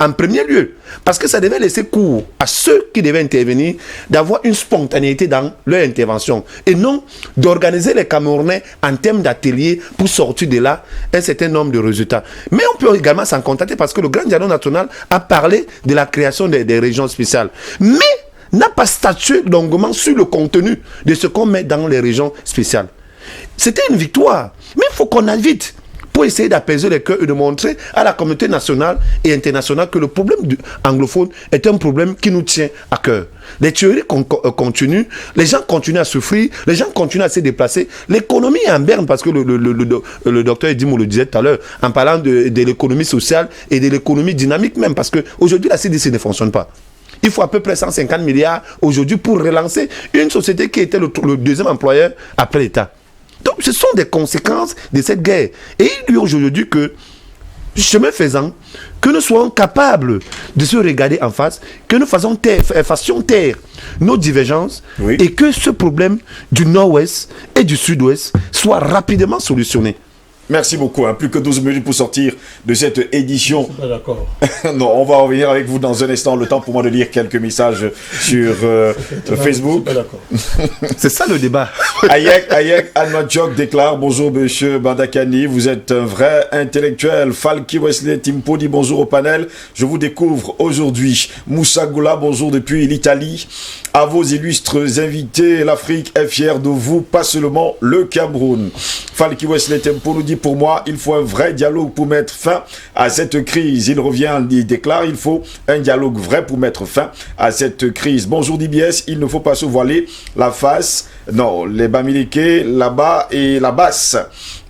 en premier lieu. Parce que ça devait laisser cours à ceux qui devaient intervenir d'avoir une spontanéité dans leur intervention et non d'organiser les Camerounais en termes d'ateliers pour sortir de là un certain nombre de résultats. Mais on peut également s'en contenter parce que le grand dialogue national a parlé de la création des régions spéciales. Mais n'a pas statué longuement sur le contenu de ce qu'on met dans les régions spéciales. C'était une victoire, mais il faut qu'on aille vite pour essayer d'apaiser les cœurs et de montrer à la communauté nationale et internationale que le problème anglophone est un problème qui nous tient à cœur. Les tueries continuent, les gens continuent à souffrir, les gens continuent à se déplacer. L'économie est en berne parce que le docteur Edimo le disait tout à l'heure en parlant de l'économie sociale et de l'économie dynamique même parce qu'aujourd'hui la CDC ne fonctionne pas. Il faut à peu près 150 milliards aujourd'hui pour relancer une société qui était le deuxième employeur après l'État. Donc ce sont des conséquences de cette guerre. Et il urge aujourd'hui que, chemin faisant, que nous soyons capables de se regarder en face, que nous fassions taire nos divergences et que ce problème du nord-ouest et du sud-ouest soit rapidement solutionné. Merci beaucoup. Plus que 12 minutes pour sortir de cette édition. Je suis pas d'accord. Non, on va revenir avec vous dans un instant. Le temps pour moi de lire quelques messages sur Facebook. Je suis pas d'accord. C'est ça le débat. Ayek Almadjok déclare: bonjour monsieur Bandakani, vous êtes un vrai intellectuel. Falki Wesley Timpo dit bonjour au panel. Je vous découvre aujourd'hui. Moussa Goula, bonjour depuis l'Italie. À vos illustres invités, l'Afrique est fière de vous, pas seulement le Cameroun. Falki Wesley Timpo nous dit: pour moi, il faut un vrai dialogue pour mettre fin à cette crise. Il déclare: il faut un dialogue vrai pour mettre fin à cette crise. Bonjour DBS, il ne faut pas se voiler la face. Non, les Bamileke, là-bas et la basse.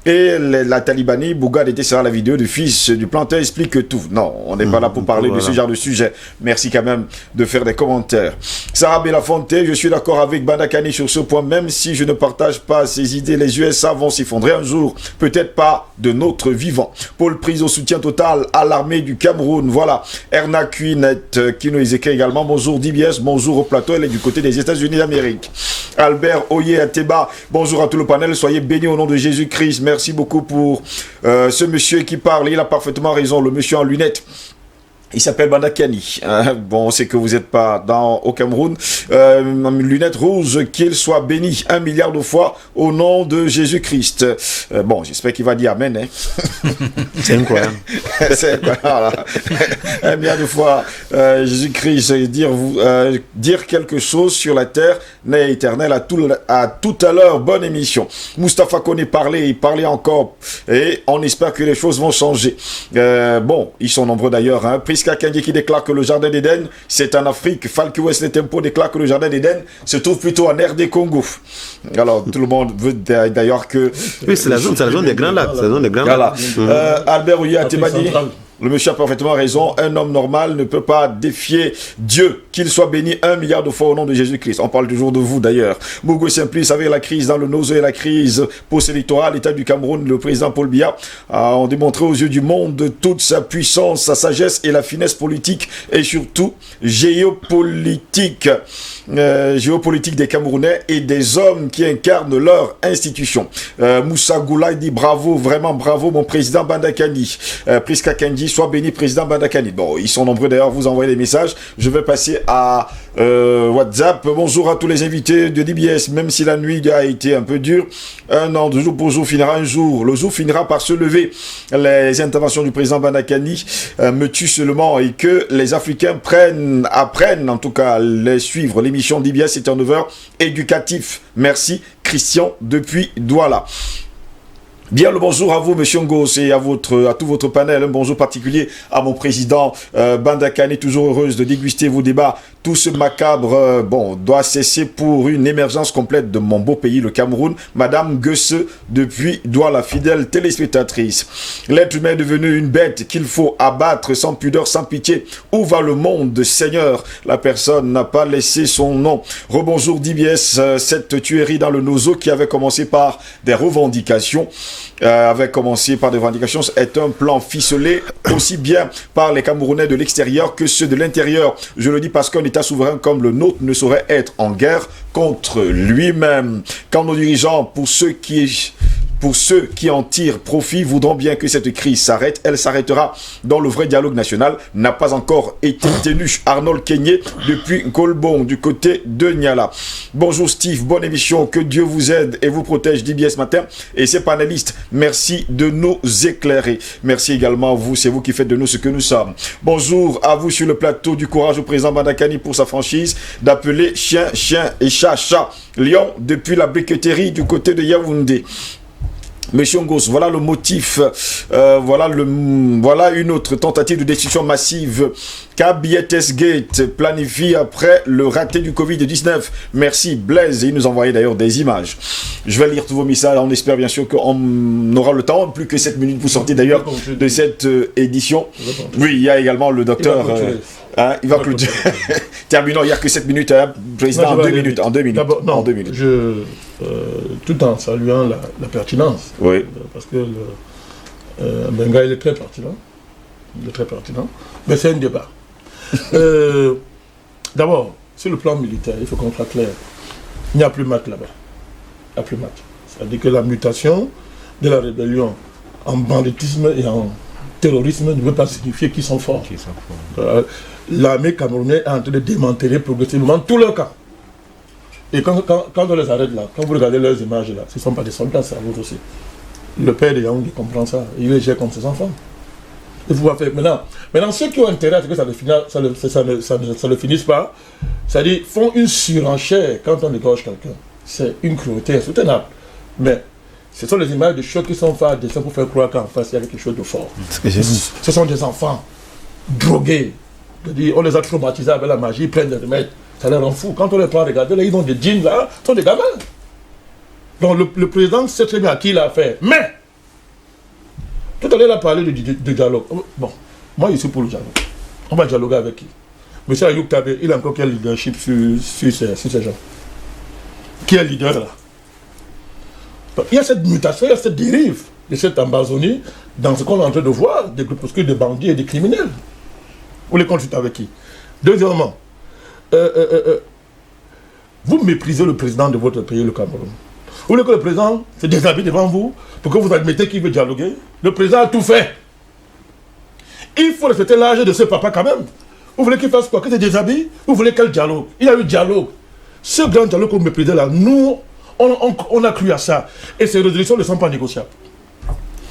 Et la Talibanie, Bougad était sur la vidéo du fils du planteur explique tout. Non, on n'est pas là pour parler de ce genre de sujet. Merci quand même de faire des commentaires. Sarah Belafonte, je suis d'accord avec Bandakani sur ce point, même si je ne partage pas ses idées. Les USA vont s'effondrer un jour, peut-être pas de notre vivant. Paul prise au soutien total à l'armée du Cameroun. Voilà. Erna Kuinet qui nous écrit également: bonjour DBS, bonjour au plateau, elle est du côté des États-Unis d'Amérique. Albert Oye Ateba, bonjour à tout le panel, soyez bénis au nom de Jésus-Christ. Merci beaucoup pour ce monsieur qui parle. Il a parfaitement raison, le monsieur en lunettes. Il s'appelle Bandakani. Bon, on sait que vous n'êtes pas au Cameroun. Lunettes rouges, qu'il soit béni 1 milliard de fois au nom de Jésus-Christ. Bon, j'espère qu'il va dire Amen. Hein. C'est incroyable. Voilà. 1 milliard de fois Jésus-Christ. Dire quelque chose sur la terre n'est éternel. À tout à l'heure, bonne émission. Moustapha Kone parlait encore. Et on espère que les choses vont changer. Bon, ils sont nombreux d'ailleurs. Hein. Priska Kendi qui déclare que le jardin d'Éden, c'est en Afrique. Falki Wesley Tempo déclare que le jardin d'Éden se trouve plutôt en RD Congo. Alors, tout le monde veut d'ailleurs que... Oui, c'est la zone des Grands Lacs. Voilà. Albert Ouya Tebani, le monsieur a parfaitement raison. Un homme normal ne peut pas défier Dieu. Qu'il soit béni 1 milliard de fois au nom de Jésus-Christ. On parle toujours de vous d'ailleurs. Mougou Simplice, avec la crise dans le Nozo et la crise post-électorale, l'État du Cameroun, le président Paul Biya a démontré aux yeux du monde toute sa puissance, sa sagesse et la finesse politique et surtout géopolitique des Camerounais et des hommes qui incarnent leur institution. Moussa Goula dit bravo, vraiment bravo mon président Bandakani. Priska Kendi, soit béni président Bandakani. Bon, ils sont nombreux d'ailleurs, vous envoyez des messages. Je vais passer à WhatsApp. Bonjour à tous les invités de DBS, même si la nuit a été un peu dure. Un an de jour pour jour finira un jour. Le jour finira par se lever. Les interventions du président Bandakani me tuent seulement et que les Africains apprennent en tout cas les suivre. L'émission DBS est un 9h éducatif. Merci Christian depuis Douala. Bien le bonjour à vous, monsieur Ngos, et à tout votre panel. Un bonjour particulier à mon président Bandakani, toujours heureuse de déguster vos débats. Tout ce macabre, doit cesser pour une émergence complète de mon beau pays, le Cameroun. Madame Gosse, depuis Douala, fidèle téléspectatrice. L'être humain est devenu une bête qu'il faut abattre sans pudeur, sans pitié. Où va le monde, Seigneur? La personne n'a pas laissé son nom. Rebonjour DBS, cette tuerie dans le Nozo qui avait commencé par des revendications avait commencé par des revendications, est un plan ficelé aussi bien par les Camerounais de l'extérieur que ceux de l'intérieur. Je le dis parce qu'un État souverain comme le nôtre ne saurait être en guerre contre lui-même. Quand nos dirigeants, pour ceux qui en tirent profit, voudront bien que cette crise s'arrête, elle s'arrêtera dans le vrai dialogue national, n'a pas encore été tenu. Arnold Kenyé depuis Golbon, du côté de Niala. Bonjour Steve, bonne émission, que Dieu vous aide et vous protège, dit bien ce matin. Et ses panélistes, merci de nous éclairer. Merci également à vous, c'est vous qui faites de nous ce que nous sommes. Bonjour à vous sur le plateau, du courage au président Badakani pour sa franchise d'appeler chien, chien et chat, chat. Lion depuis la briqueterie du côté de Yaoundé. Monsieur Ngos, voilà le motif, voilà une autre tentative de destruction massive qu'Abietes Gate planifie après le raté du Covid-19. Merci Blaise, et il nous envoyait d'ailleurs des images. Je vais lire tous vos messages, on espère bien sûr qu'on aura le temps, plus que 7 minutes pour sortir d'ailleurs de cette édition. Oui, il y a également le docteur... il va clôturer. Terminons, il n'y a que 7 minutes, président, en 2 minutes. En 2 minutes. Non, en 2 minutes. Tout en saluant la pertinence. Oui. Parce que Benga, il est très pertinent. Il est très pertinent. Mais c'est un débat. D'abord, sur le plan militaire, il faut qu'on soit clair. Il n'y a plus match là-bas. Il n'y a plus match. C'est-à-dire que la mutation de la rébellion en banditisme et en terrorisme ne veut pas signifier qu'ils sont forts. L'armée camerounaise est en train de démanteler progressivement tous leurs camps. Et quand on les arrête là, quand vous regardez leurs images là, ce ne sont pas des soldats, ça vous aussi. Le père de Yaoundé comprend ça, il les gère comme ses enfants. Il faut pas faire. Maintenant, ceux qui ont intérêt à ce que ça ne finisse pas, c'est-à-dire font une surenchère quand on égorge quelqu'un. C'est une cruauté insoutenable. Mais ce sont les images de chocs qui sont faites à dessein pour faire croire qu'en face il y a quelque chose de fort. Ce sont des enfants drogués. On les a traumatisés avec la magie, ils prennent des remèdes. Ça les rend fous. Quand on les prend, regardez, là, ils ont des jeans là, ils sont des gamins. Donc le président sait très bien à qui il a affaire. Mais, tout à l'heure, il a parlé de dialogue. Bon, moi, je suis pour le dialogue. On va dialoguer avec qui? Monsieur Ayoub Tabé, il a encore quel leadership sur ces gens? Qui est le leader là? Donc, il y a cette mutation, il y a cette dérive de cette Amazonie dans ce qu'on est en train de voir, des groupuscules de bandits et des criminels. Vous les consultez avec qui? Deuxièmement, vous méprisez le président de votre pays, le Cameroun. Vous voulez que le président se déshabille devant vous pour que vous admettez qu'il veut dialoguer? Le président a tout fait. Il faut respecter l'âge de ce papa quand même. Vous voulez qu'il fasse quoi? Qu'il se déshabille? Vous voulez quel dialogue? Il y a eu dialogue. Ce grand dialogue que vous méprisez là, nous, on a cru à ça. Et ces résolutions ne sont pas négociables.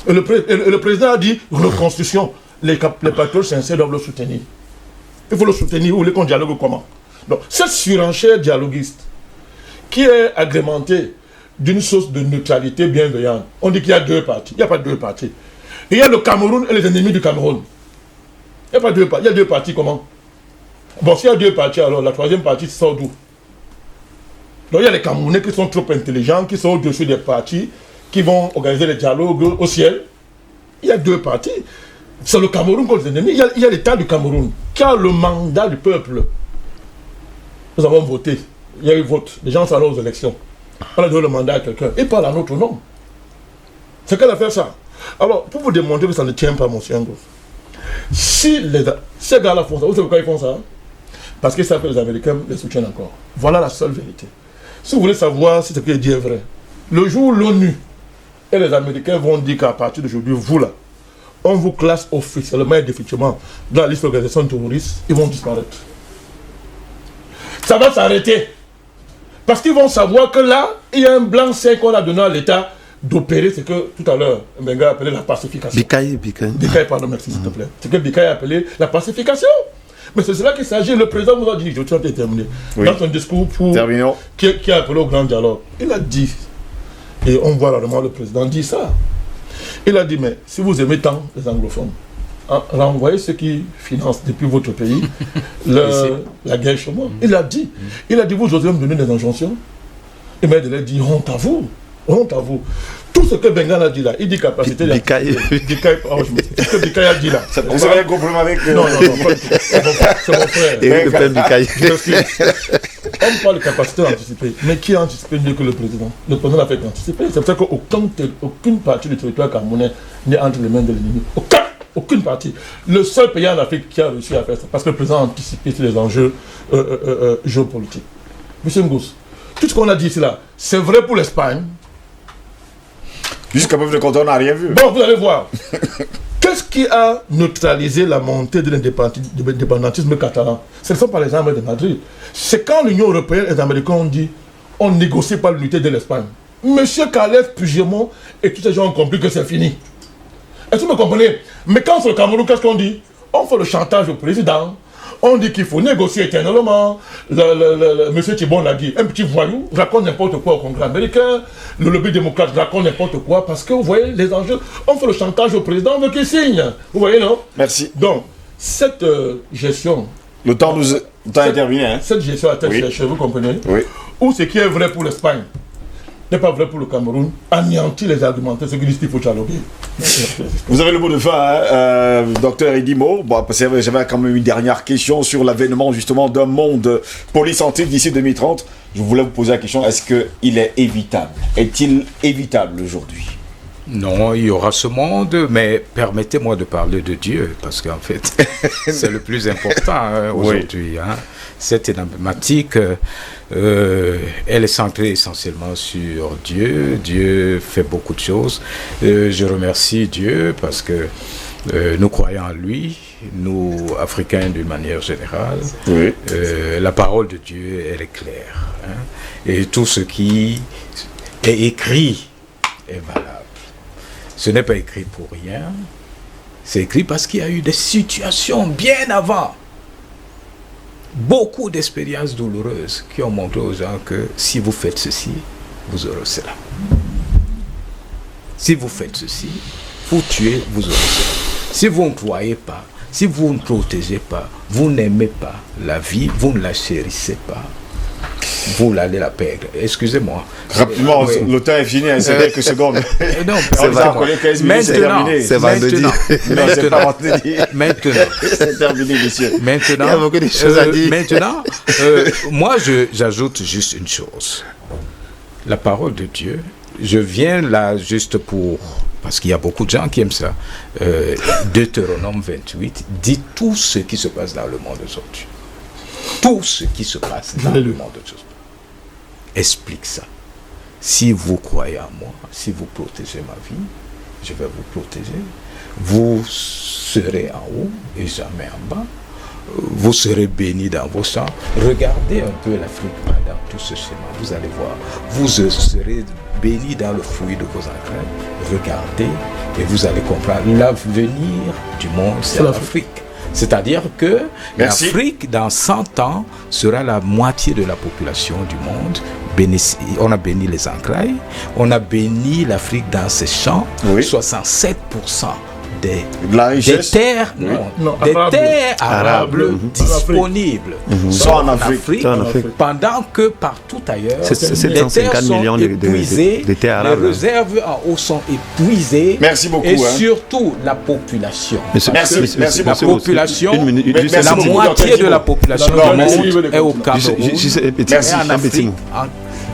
Et le président a dit reconstruction. Les patriotes sincères doivent le soutenir. Il faut le soutenir. Vous voulez qu'on dialogue comment? Donc, cette surenchère dialoguiste qui est agrémentée d'une source de neutralité bienveillante, on dit qu'il y a deux partis. Il n'y a pas deux partis. Il y a le Cameroun et les ennemis du Cameroun. Il n'y a pas deux partis. Il y a deux partis comment? Bon, s'il y a deux partis, alors la troisième partie sort d'où? Donc il y a les Camerounais qui sont trop intelligents, qui sont au-dessus des partis, qui vont organiser les dialogues au ciel. Il y a deux partis. C'est le Cameroun contre les ennemis. Il y a l'État du Cameroun qui a le mandat du peuple. Nous avons voté. Il y a eu vote. Les gens sont allés aux élections. On a donné le mandat à quelqu'un. Et pas à notre nom. C'est qu'elle a fait ça. Alors, pour vous démontrer que ça ne tient pas, mon chien, si ces gars-là font ça, vous savez pourquoi ils font ça? Parce qu'ils savent que les Américains les soutiennent encore. Voilà la seule vérité. Si vous voulez savoir si ce qui est dit est vrai, le jour où l'ONU et les Américains vont dire qu'à partir d'aujourd'hui, vous là, on vous classe officiellement et définitivement dans la liste d'organisations terroristes, ils vont disparaître. Ça va s'arrêter. Parce qu'ils vont savoir que là, il y a un blanc-seing qu'on a donné à l'État d'opérer ce que tout à l'heure, Mbenga a appelé la pacification. Bikaï, pardon, merci s'il te plaît. Ce que Bikaï a appelé la pacification. Mais c'est cela qu'il s'agit. Le président vous a dit, je suis en train de terminer, dans son discours qui a appelé au grand dialogue. Il a dit, et on voit rarement le président dire ça. Il a dit, mais si vous aimez tant les anglophones, renvoyez ceux qui financent depuis votre pays la guerre chez moi. Il a dit, vous osez me donner des injonctions. Il m'a dit, honte à vous. honte à vous. Tout ce que Bengana a dit là, il dit capacité... Bikaï. Ce que Bikaï a dit là. Vous avez un problème avec... Non, pas du tout. C'est mon frère. Et le père Bikaï. On parle de capacité à anticiper. Mais qui a anticipé mieux que le président? Le président a fait qu'anticiper. C'est pour ça qu'aucune partie du territoire camerounais n'est entre les mains de l'ennemi. Aucune partie. Le seul pays en Afrique qui a réussi à faire ça, parce que le président a anticipé sur les enjeux géopolitiques. Monsieur Ngous, tout ce qu'on a dit ici là, c'est vrai pour l'Espagne. Jusqu'à preuve de contraire, on n'a rien vu. Bon, vous allez voir. Qu'est-ce qui a neutralisé la montée de l'indépendantisme catalan? Ce ne sont pas les armes de Madrid. C'est quand l'Union européenne et les Américains ont dit on ne négocie pas l'unité de l'Espagne. Monsieur Calais, Puigdemont et tous ces gens ont compris que c'est fini. Est-ce que vous me comprenez? Mais quand c'est le Cameroun, qu'est-ce qu'on dit? On fait le chantage au président. On dit qu'il faut négocier éternellement. Monsieur Thibon l'a dit, un petit voyou raconte n'importe quoi au Congrès américain. Le lobby démocrate raconte n'importe quoi parce que vous voyez les enjeux. On fait le chantage au président, on veut qu'il signe. Vous voyez, non? Merci. Donc, cette gestion... Le temps est terminé. Hein? Cette gestion à tête cherchée, vous comprenez? Oui. Ou ce qui est vrai pour l'Espagne n'est pas vrai pour le Cameroun, anéantit les argumentaires, ce que disent Tifo Tchalogué. Vous avez le mot de fin, docteur Edimo. Bon, j'avais quand même une dernière question sur l'avènement justement d'un monde polycentrique d'ici 2030. Je voulais vous poser la question, est-ce qu'il est évitable? Est-il évitable aujourd'hui? Non, il y aura ce monde, mais permettez-moi de parler de Dieu, parce qu'en fait, c'est le plus important aujourd'hui. Hein. Cette thématique, elle est centrée essentiellement sur Dieu. Dieu fait beaucoup de choses. Je remercie Dieu parce que nous croyons en lui, nous, Africains d'une manière générale. Oui. La parole de Dieu, elle est claire. Hein. Et tout ce qui est écrit est valable. Ce n'est pas écrit pour rien. C'est écrit parce qu'il y a eu des situations bien avant. Beaucoup d'expériences douloureuses qui ont montré aux gens que si vous faites ceci, vous aurez cela. Si vous faites ceci, vous tuez, vous aurez cela. Si vous ne croyez pas, si vous ne protégez pas, vous n'aimez pas la vie, vous ne la chérissez pas, vous allez la perdre. Excusez-moi. Rapidement, le temps est fini, hein, c'est quelques secondes. Non, c'est terminé. C'est vendredi. Maintenant, c'est terminé, monsieur. Maintenant, il y a beaucoup de choses à dire. Maintenant, moi, j'ajoute juste une chose. La parole de Dieu, je viens là juste pour... Parce qu'il y a beaucoup de gens qui aiment ça. Deutéronome 28 dit tout ce qui se passe dans le monde aujourd'hui. Tout ce qui se passe dans le monde aujourd'hui. Explique ça. Si vous croyez en moi, si vous protégez ma vie, je vais vous protéger. Vous serez en haut et jamais en bas. Vous serez bénis dans vos champs. Regardez un peu l'Afrique pendant tout ce schéma. Vous allez voir. Vous serez bénis dans le fruit de vos entrailles. Regardez et vous allez comprendre. L'avenir du monde, c'est l'Afrique. C'est-à-dire que l'Afrique, dans 100 ans, sera la moitié de la population du monde. On a béni les entrailles, on a béni l'Afrique dans ses champs, 67% des terres, terres arables disponibles sont en Afrique, pendant que partout ailleurs, les terres sont épuisées, les réserves en eau sont épuisées, et surtout la population. Merci la population, la moitié de la population du monde est au Cameroun et en Afrique.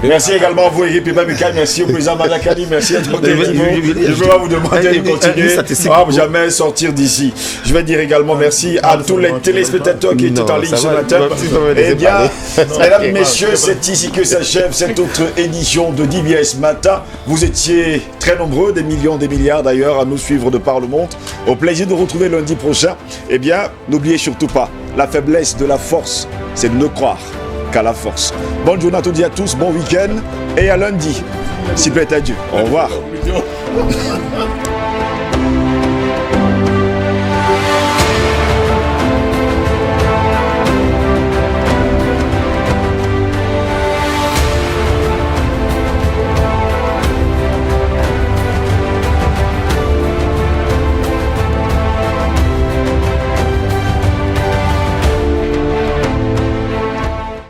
Merci également à vous, Eric Pibamika. Merci au président Madakani. Merci à tout le monde. Je vais vous demander de continuer à jamais sortir d'ici. Je vais dire également merci à tous les téléspectateurs qui étaient en ligne ce matin. Eh bien, mesdames, messieurs, c'est ici que s'achève cette autre édition de DBS Matin. Vous étiez très nombreux, des millions, des milliards d'ailleurs, à nous suivre de par le monde. Au plaisir de vous retrouver lundi prochain. Eh bien, n'oubliez surtout pas, la faiblesse de la force, c'est de ne croire qu'à la force. Bonne journée à toutes et à tous, bon week-end et à lundi. S'il plaît à Dieu. Au revoir.